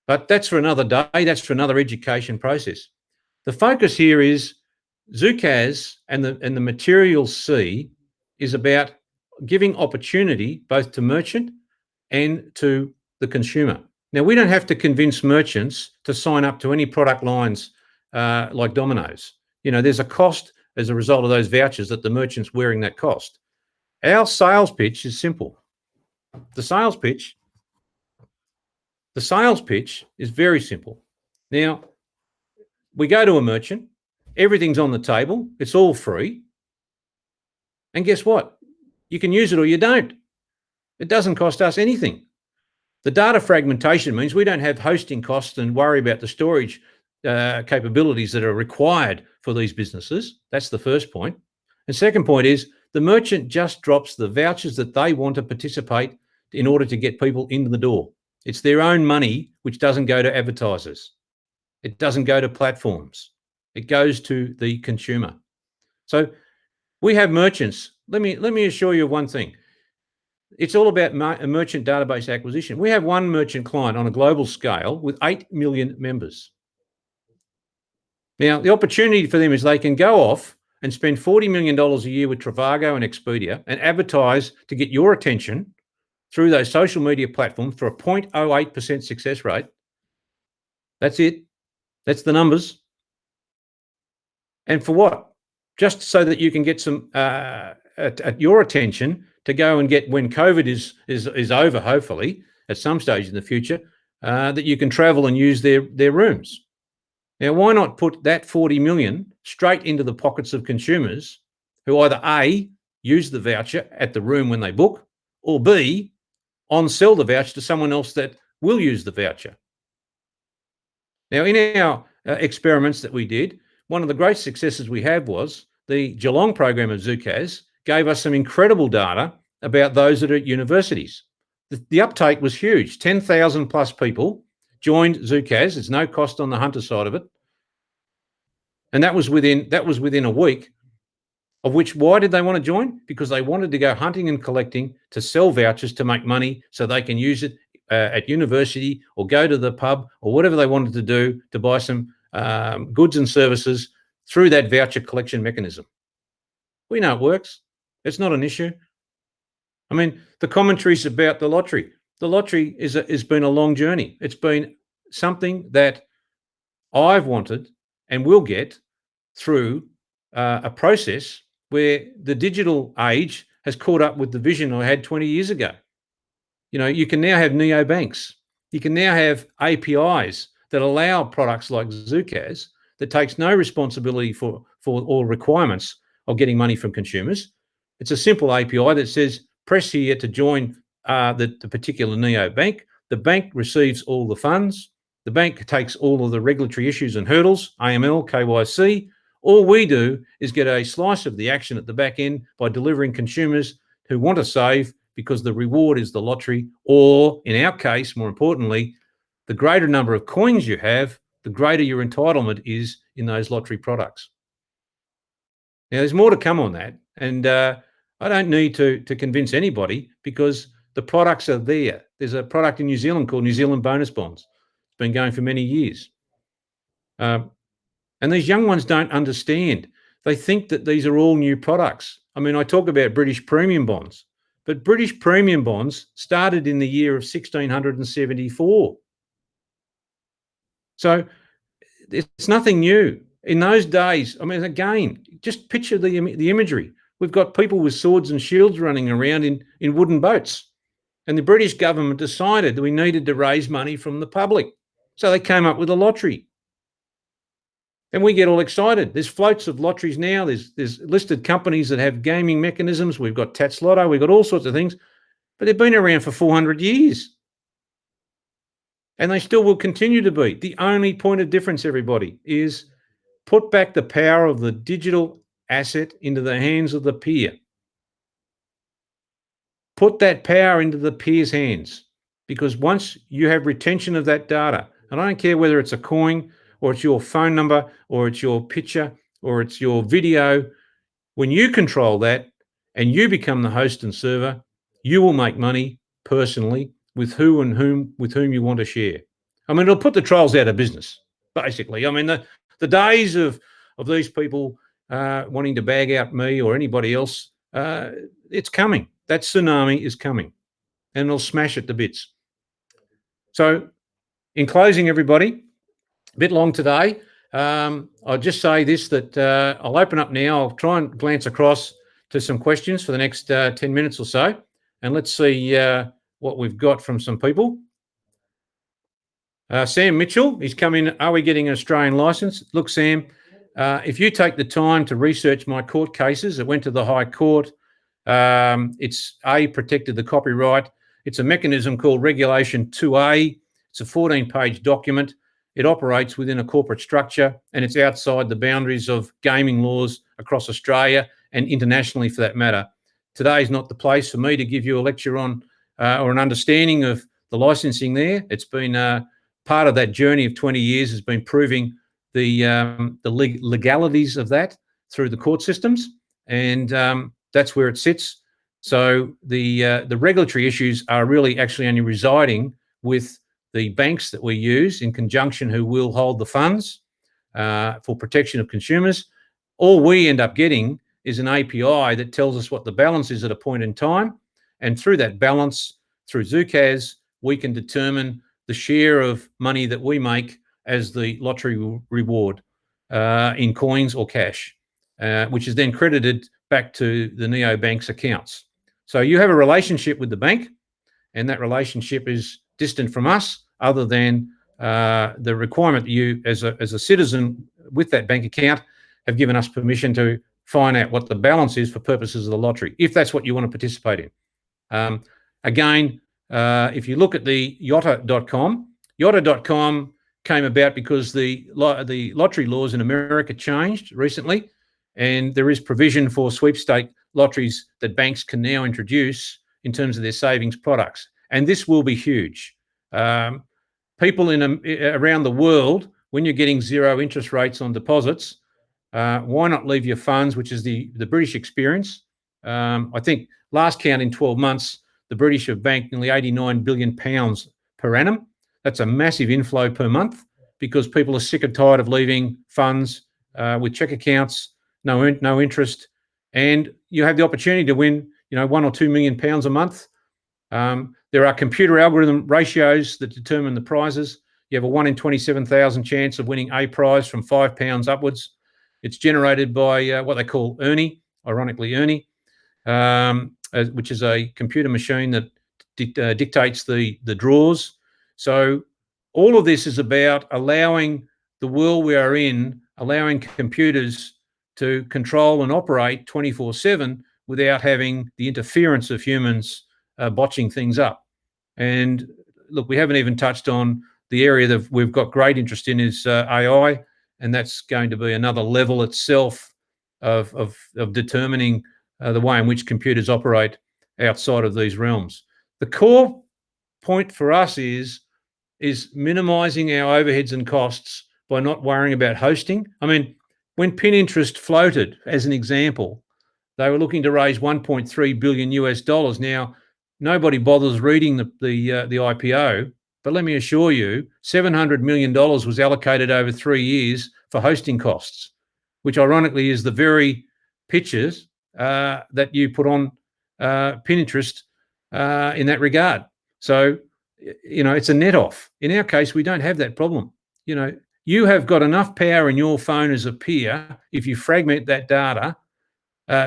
But that's for another day. That's for another education process. The focus here is ZuCas and the Material C is about giving opportunity both to merchant and to the consumer. Now, we don't have to convince merchants to sign up to any product lines like Domino's. You know, there's a cost as a result of those vouchers that the merchant's wearing that cost. Our sales pitch is simple. The sales pitch is very simple. Now, we go to a merchant, everything's on the table, it's all free. And guess what? You can use it or you don't. It doesn't cost us anything. The data fragmentation means we don't have hosting costs and worry about the storage capabilities that are required for these businesses. That's the first point. And second point is the merchant just drops the vouchers that they want to participate in order to get people into the door. It's their own money, which doesn't go to advertisers. It doesn't go to platforms. It goes to the consumer. So we have merchants. Let me assure you of one thing. It's all about merchant database acquisition. We have one merchant client on a global scale with 8 million members. Now, the opportunity for them is they can go off and spend $40 million a year with Trivago and Expedia and advertise to get your attention through those social media platforms for a 0.08% success rate. That's it. That's the numbers. And for what? Just so that you can get some at your attention to go and get, when COVID is over, hopefully at some stage in the future, that you can travel and use their rooms. Now, why not put that 40 million straight into the pockets of consumers who either A, use the voucher at the room when they book, or B, on-sell the voucher to someone else that will use the voucher? Now, in our experiments that we did, one of the great successes we had was the Geelong program of ZUCAS gave us some incredible data about those that are at universities. The uptake was huge. 10,000 plus people joined ZUCAS. There's no cost on the Hunter side of it. And that was within a week, of which, why did they want to join? Because they wanted to go hunting and collecting to sell vouchers to make money so they can use it at university or go to the pub or whatever they wanted to do to buy some goods and services through that voucher collection mechanism. We know it works. It's not an issue. I mean, the commentaries about the lottery. The lottery has been a long journey. It's been something that I've wanted and will get through a process where the digital age has caught up with the vision I had 20 years ago. You know, you can now have neobanks. You can now have APIs that allow products like ZUCAS that takes no responsibility for all requirements of getting money from consumers. It's a simple API that says, press here to join the particular neobank. The bank receives all the funds. The bank takes all of the regulatory issues and hurdles, AML, KYC. All we do is get a slice of the action at the back end by delivering consumers who want to save, because the reward is the lottery, or in our case, more importantly, the greater number of coins you have, the greater your entitlement is in those lottery products. Now, there's more to come on that, and I don't need to convince anybody, because the products are there. There's a product in New Zealand called New Zealand Bonus Bonds. It's been going for many years. And these young ones don't understand. They think that these are all new products. I mean, I talk about British premium bonds, but British premium bonds started in the year of 1674. So it's nothing new. In those days, I mean, again, just picture the imagery. We've got people with swords and shields running around in wooden boats. And the British government decided that we needed to raise money from the public. So they came up with a lottery. And we get all excited. There's floats of lotteries now. There's listed companies that have gaming mechanisms. We've got Tats Lotto. We've got all sorts of things. But they've been around for 400 years. And they still will continue to be. The only point of difference, everybody, is put back the power of the digital asset into the hands of the peer. Put that power into the peer's hands. Because once you have retention of that data, and I don't care whether it's a coin, or it's your phone number, or it's your picture, or it's your video, when you control that and you become the host and server, you will make money personally with whom you want to share. I mean, it'll put the trolls out of business, basically. I mean, the days of these people wanting to bag out me or anybody else, it's coming. That tsunami is coming, and it'll smash it to bits. So, in closing, everybody, a bit long today. I'll just say this, that I'll open up now. I'll try and glance across to some questions for the next 10 minutes or so. And let's see what we've got from some people. Sam Mitchell, he's come in. Are we getting an Australian license? Look, Sam, if you take the time to research my court cases, it went to the High Court. It's protected the copyright. It's a mechanism called Regulation 2A. It's a 14-page document. It operates within a corporate structure, and it's outside the boundaries of gaming laws across Australia and internationally, for that matter. Today is not the place for me to give you a lecture on or an understanding of the licensing there. It's been part of that journey of 20 years has been proving the legalities of that through the court systems, and that's where it sits. So the regulatory issues are really actually only residing with the banks that we use in conjunction, who will hold the funds. for protection of consumers. All we end up getting is an API that tells us what the balance is at a point in time. And through that balance, through ZUCAS, we can determine the share of money that we make as the lottery reward in coins or cash, which is then credited back to the neobank's accounts. So you have a relationship with the bank, and that relationship is distant from us, other than the requirement that you, as a citizen with that bank account, have given us permission to find out what the balance is for purposes of the lottery, if that's what you want to participate in. Again, if you look at the yotta.com, yotta.com came about because the lottery laws in America changed recently, and there is provision for sweepstake lotteries that banks can now introduce in terms of their savings products. And this will be huge. People around the world, when you're getting zero interest rates on deposits, why not leave your funds, which is the British experience. I think last count in 12 months, the British have banked nearly £89 billion per annum. That's a massive inflow per month, because people are sick and tired of leaving funds with check accounts, no interest, and you have the opportunity to win, £1 or £2 million a month. There are computer algorithm ratios that determine the prizes. You have a 1 in 27,000 chance of winning a prize from £5 upwards. It's generated by what they call Ernie, ironically Ernie, which is a computer machine that dictates the draws. So all of this is about allowing the world we are in, allowing computers to control and operate 24/7 without having the interference of humans botching things up. And look, we haven't even touched on the area that we've got great interest in is AI, and that's going to be another level itself of determining the way in which computers operate outside of these realms. The core point for us is minimizing our overheads and costs by not worrying about hosting. I mean, when Pinterest floated, as an example, they were looking to raise $1.3 billion US. Now, nobody bothers reading the IPO, but let me assure you, $700 million was allocated over 3 years for hosting costs, which ironically is the very pictures that you put on Pinterest in that regard. So, it's a net off. In our case, we don't have that problem. You have got enough power in your phone as a peer, if you fragment that data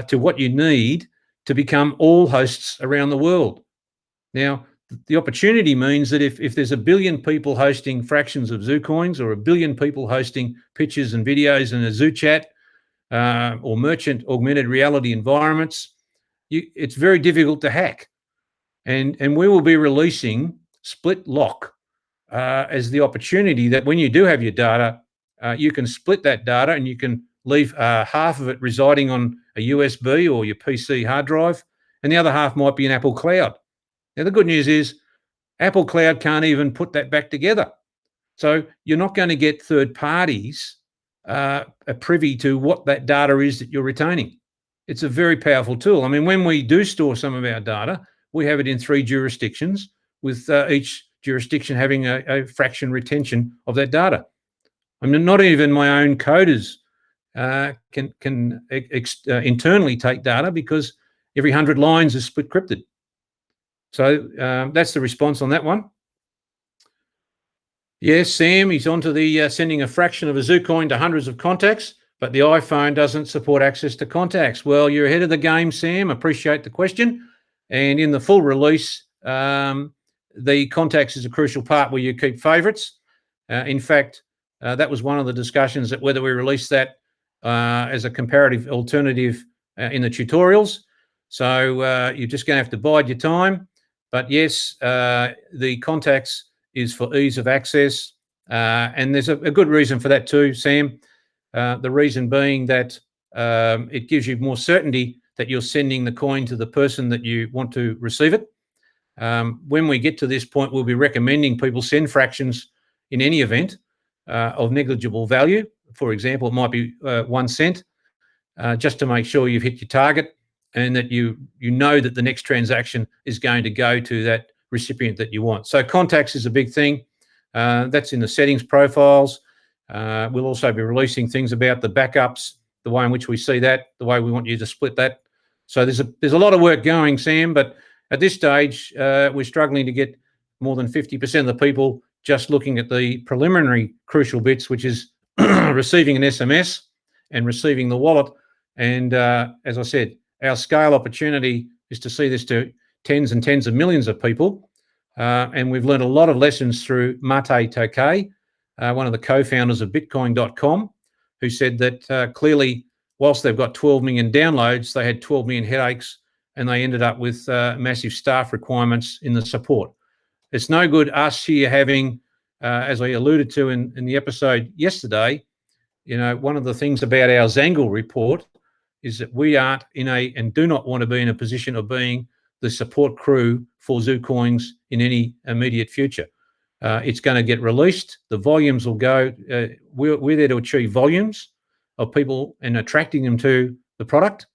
to what you need to become all hosts around the world. Now, the opportunity means that if there's 1 billion people hosting fractions of ZooCoins, or 1 billion people hosting pictures and videos in a ZooChat or merchant augmented reality environments, it's very difficult to hack. And we will be releasing split lock as the opportunity that when you do have your data, you can split that data and you can leave half of it residing on a USB or your PC hard drive, and the other half might be in Apple Cloud. Now, the good news is Apple Cloud can't even put that back together. So you're not going to get third parties privy to what that data is that you're retaining. It's a very powerful tool. I mean, when we do store some of our data, we have it in 3 jurisdictions, with each jurisdiction having a fraction retention of that data. I mean, not even my own coders can internally take data, because every 100 lines is split crypted. So that's the response on that one. Yes, Sam, he's on to the sending a fraction of a ZooCoin to hundreds of contacts, but the iPhone doesn't support access to contacts. Well, you're ahead of the game, Sam. Appreciate the question. And in the full release, the contacts is a crucial part where you keep favourites. In fact, that was one of the discussions, that whether we release that as a comparative alternative in the tutorials. So you're just going to have to bide your time. But yes, the contacts is for ease of access. And there's a good reason for that too, Sam. The reason being that it gives you more certainty that you're sending the coin to the person that you want to receive it. When we get to this point, we'll be recommending people send fractions in any event of negligible value. For example, it might be 1 cent, just to make sure you've hit your target, and that you know that the next transaction is going to go to that recipient that you want. So contacts is a big thing. That's in the settings profiles. We'll also be releasing things about the backups, the way in which we see that, the way we want you to split that. So there's a lot of work going, Sam, but at this stage, we're struggling to get more than 50% of the people just looking at the preliminary crucial bits, which is receiving an SMS and receiving the wallet. And as I said, our scale opportunity is to see this to tens and tens of millions of people. And we've learned a lot of lessons through Mate Tokay, one of the co-founders of Bitcoin.com, who said that clearly, whilst they've got 12 million downloads, they had 12 million headaches, and they ended up with massive staff requirements in the support. It's no good us here having, as I alluded to in the episode yesterday, one of the things about our Zangle report is that we aren't and do not want to be in a position of being the support crew for ZuCoins in any immediate future. It's going to get released. The volumes will go. We're there to achieve volumes of people and attracting them to the product.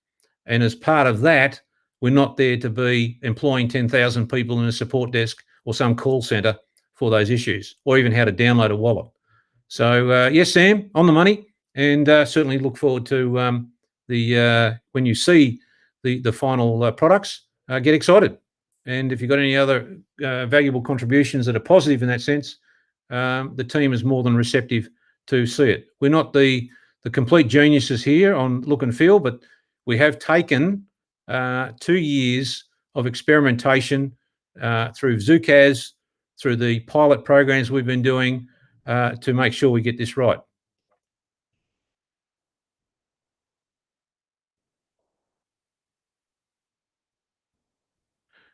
And as part of that, we're not there to be employing 10,000 people in a support desk or some call center for those issues, or even how to download a wallet. So yes, Sam, on the money, and certainly look forward to when you see the final products. Get excited. And if you've got any other valuable contributions that are positive in that sense, the team is more than receptive to see it. We're not the complete geniuses here on look and feel, but we have taken 2 years of experimentation through ZooCaz, through the pilot programs we've been doing to make sure we get this right.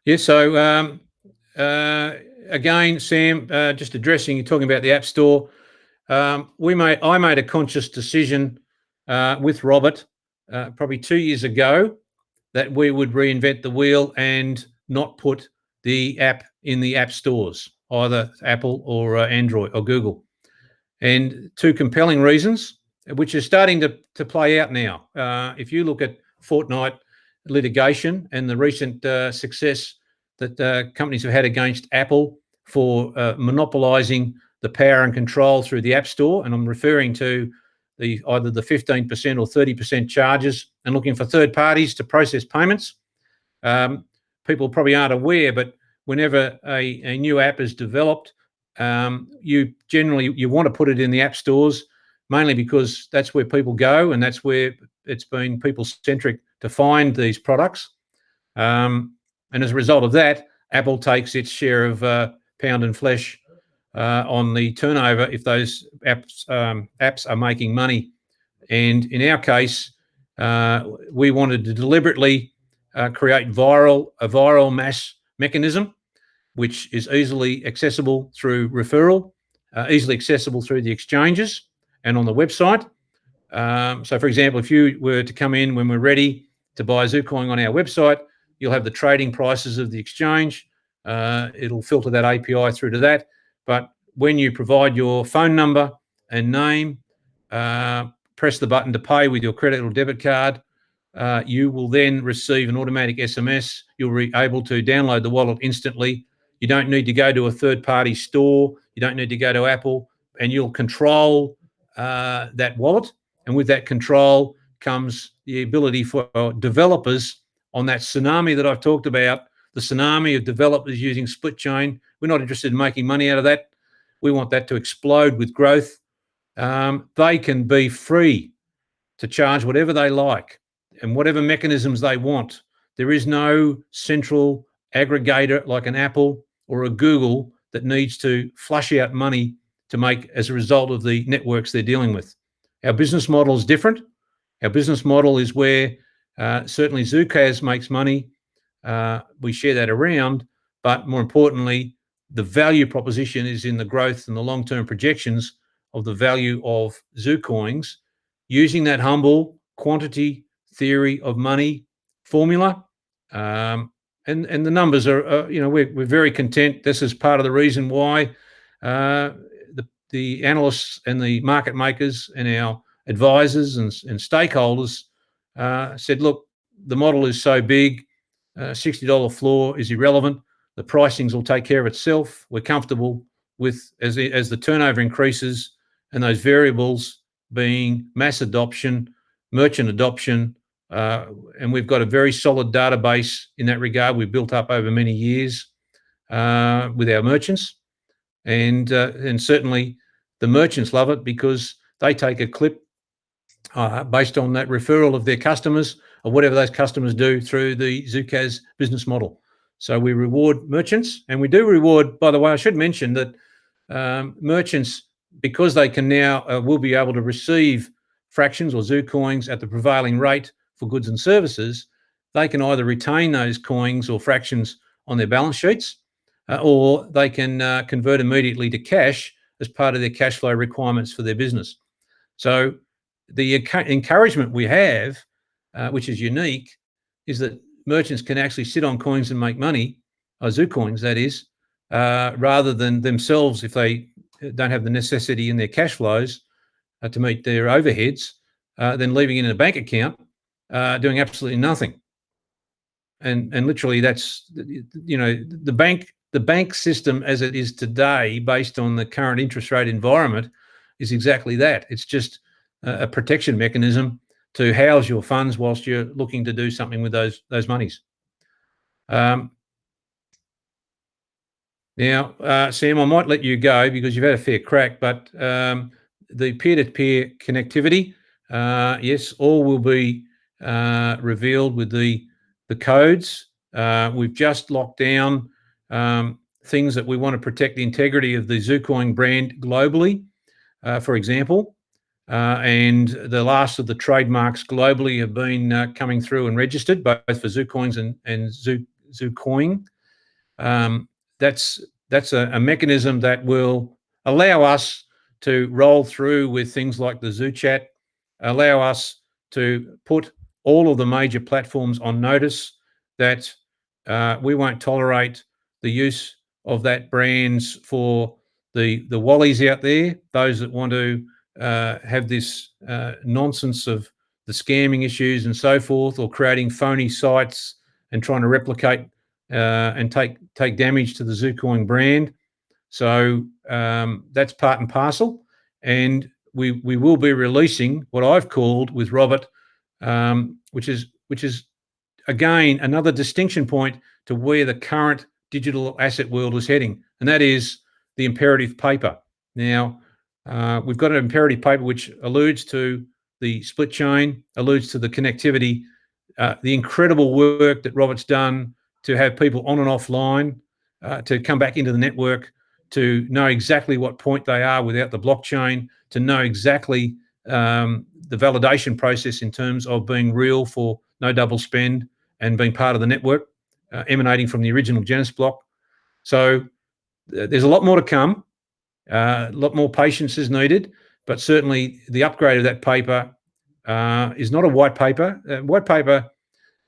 Yeah, so again, Sam, just addressing, you're talking about the App Store. I made a conscious decision with Robert probably 2 years ago that we would reinvent the wheel and not put the app in the app stores, either Apple or Android or Google. And 2 compelling reasons, which are starting to play out now. If you look at Fortnite litigation and the recent success that companies have had against Apple for monopolizing the power and control through the App Store, and I'm referring to either the 15% or 30% charges and looking for third parties to process payments. People probably aren't aware, but whenever a new app is developed, you want to put it in the app stores, mainly because that's where people go and that's where it's been people-centric to find these products. And as a result of that, Apple takes its share of pound and flesh on the turnover if those apps are making money. And in our case, we wanted to deliberately create a viral mass mechanism, which is easily accessible through referral, easily accessible through the exchanges and on the website. So, for example, if you were to come in when we're ready to buy ZuCoin on our website, you'll have the trading prices of the exchange. It'll filter that API through to that. But when you provide your phone number and name, press the button to pay with your credit or debit card, you will then receive an automatic SMS. You'll be able to download the wallet instantly. You don't need to go to a third-party store. You don't need to go to Apple, and you'll control that wallet. And with that control comes the ability for developers on that tsunami that I've talked about, the tsunami of developers using split chain. We're not interested in making money out of that. We want that to explode with growth. They can be free to charge whatever they like and whatever mechanisms they want. There is no central aggregator like an Apple or a Google that needs to flush out money to make as a result of the networks they're dealing with. Our business model is different. Our business model is where certainly ZooCaz makes money. We share that around, but more importantly, the value proposition is in the growth and the long-term projections of the value of ZuCoins using that humble quantity theory of money formula. And the numbers are, we're very content. This is part of the reason why the analysts and the market makers and our advisors and stakeholders said, look, the model is so big, $60 floor is irrelevant. The pricings will take care of itself. We're comfortable with as the turnover increases, and those variables being mass adoption, merchant adoption, and we've got a very solid database in that regard we've built up over many years with our merchants, and certainly the merchants love it because they take a clip based on that referral of their customers or whatever those customers do through the ZUCAS business model. So we reward merchants, and we do reward, by the way, I should mention that merchants, because they can now will be able to receive fractions or ZU coins at the prevailing rate for goods and services, they can either retain those coins or fractions on their balance sheets, or they can convert immediately to cash as part of their cash flow requirements for their business. So the encouragement we have, which is unique, is that merchants can actually sit on coins and make money, or ZU coins that is, rather than themselves, if they don't have the necessity in their cash flows to meet their overheads, then leaving it in a bank account, doing absolutely nothing. And literally that's, the bank system as it is today, based on the current interest rate environment, is exactly that. It's just a protection mechanism to house your funds whilst you're looking to do something with those monies. Now, Sam, I might let you go because you've had a fair crack, but the peer-to-peer connectivity, yes, all will be revealed with the codes. We've just locked down things that we want to protect the integrity of the ZuCoin brand globally, for example. And the last of the trademarks globally have been coming through and registered, both for ZuCoins and ZuCoin. That's a mechanism that will allow us to roll through with things like the ZuChat, allow us to put all of the major platforms on notice that we won't tolerate the use of that brands for the wallies out there, those that want to have this nonsense of the scamming issues and so forth, or creating phony sites and trying to replicate and take damage to the ZuCoin brand. So that's part and parcel, and we will be releasing what I've called with Robert, which is again another distinction point to where the current digital asset world is heading, and that is the imperative paper. Now we've got an imperative paper which alludes to the split chain, alludes to the connectivity, the incredible work that Robert's done to have people on and offline, to come back into the network, to know exactly what point they are without the blockchain, to know exactly the validation process in terms of being real for no double spend and being part of the network, emanating from the original Genesis block. So there's a lot more to come. A lot more patience is needed, but certainly the upgrade of that paper is not a white paper. White paper,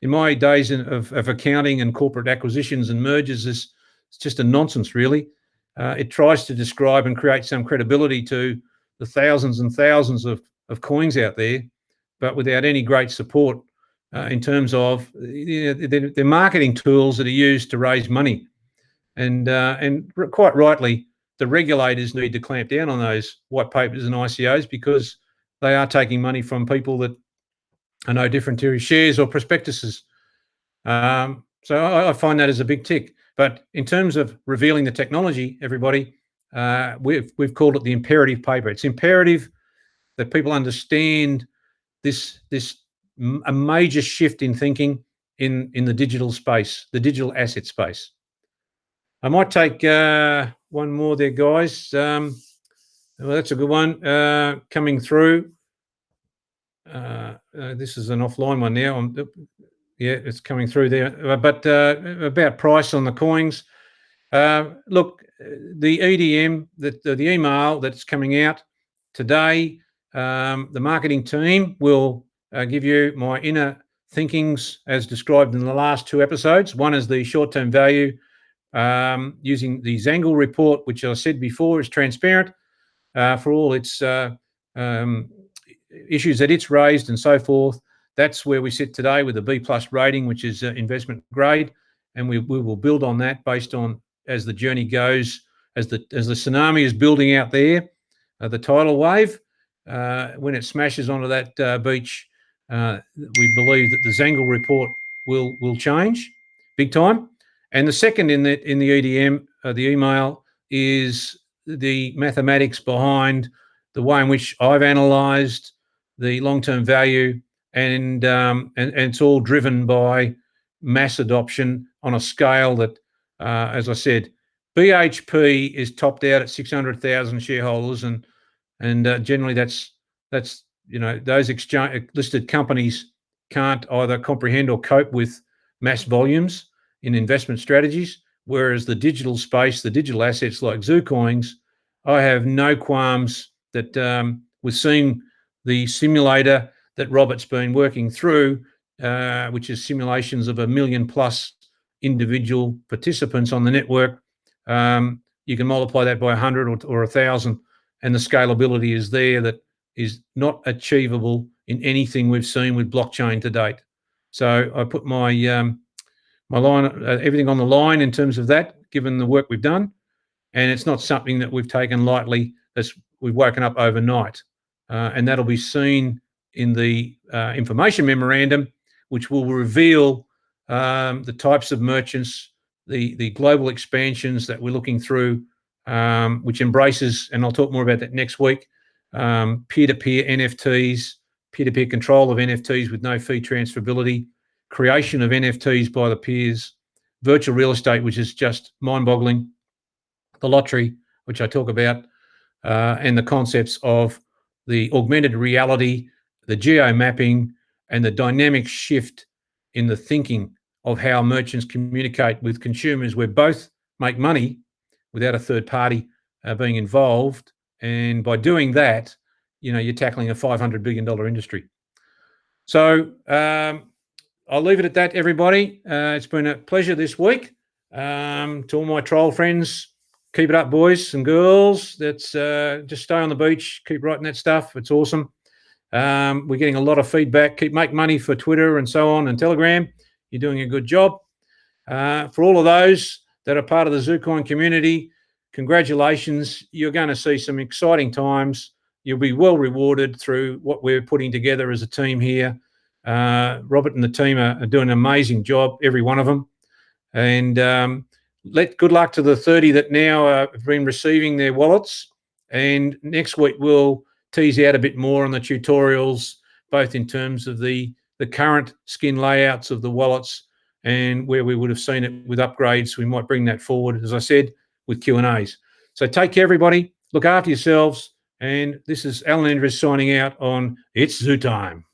in my days of accounting and corporate acquisitions and mergers, is just a nonsense, really. It tries to describe and create some credibility to the thousands and thousands of coins out there, but without any great support in terms of they're marketing tools that are used to raise money. And quite rightly, the regulators need to clamp down on those white papers and ICOs, because they are taking money from people that are no different to shares or prospectuses. So I find that as a big tick. But in terms of revealing the technology, everybody, we've called it the imperative paper. It's imperative that people understand this a major shift in thinking in the digital space, the digital asset space. I might take one more there, guys. Well, that's a good one coming through. This is an offline one now. Yeah, it's coming through there. But about price on the coins. Look, the EDM, the email that's coming out today, the marketing team will give you my inner thinkings as described in the last two episodes. One is the short-term value using the Zangle report, which I said before is transparent for all its issues that it's raised and so forth. That's where we sit today with a B+ rating, which is investment grade, and we will build on that based on as the journey goes, as the tsunami is building out there. the tidal wave. When it smashes onto that beach, we believe that the Zangle report will change big time. And the second in the EDM, the email, is the mathematics behind the way in which I've analysed the long-term value, and it's all driven by mass adoption on a scale that, as I said, BHP is topped out at 600,000 shareholders, and generally that's those exchange listed companies can't either comprehend or cope with mass volumes in investment strategies. Whereas the digital space, the digital assets like ZuCoins, I have no qualms that with seeing the simulator that Robert's been working through, which is simulations of 1 million plus individual participants on the network. You can multiply that by 100 or 1,000, and the scalability is there that is not achievable in anything we've seen with blockchain to date. So I put my my line, everything on the line in terms of that, given the work we've done, and it's not something that we've taken lightly. We've woken up overnight, and that'll be seen in the information memorandum, which will reveal the types of merchants, the global expansions that we're looking through, which embraces, and I'll talk more about that next week, peer-to-peer NFTs, peer-to-peer control of NFTs with no fee transferability, creation of NFTs by the peers, virtual real estate, which is just mind-boggling, the lottery, which I talk about, and the concepts of the augmented reality, the geo-mapping, and the dynamic shift in the thinking of how merchants communicate with consumers, where both make money without a third party being involved. And by doing that, you're tackling a $500 billion industry. So I'll leave it at that, everybody. It's been a pleasure this week. To all my troll friends, keep it up, boys and girls. That's just stay on the beach, keep writing that stuff. It's awesome. We're getting a lot of feedback. Keep make money for Twitter and so on, and Telegram. You're doing a good job. For all of those that are part of the ZuCoin community, congratulations. You're going to see some exciting times. You'll be well rewarded through what we're putting together as a team here. Robert and the team are doing an amazing job, every one of them. And good luck to the 30 that now have been receiving their wallets. And next week we'll tease out a bit more on the tutorials, both in terms of the current skin layouts of the wallets and where we would have seen it with upgrades. We might bring that forward, as I said, with Q&As. So take care, everybody. Look after yourselves. And this is Alan Andrews signing out on It's ZuTime.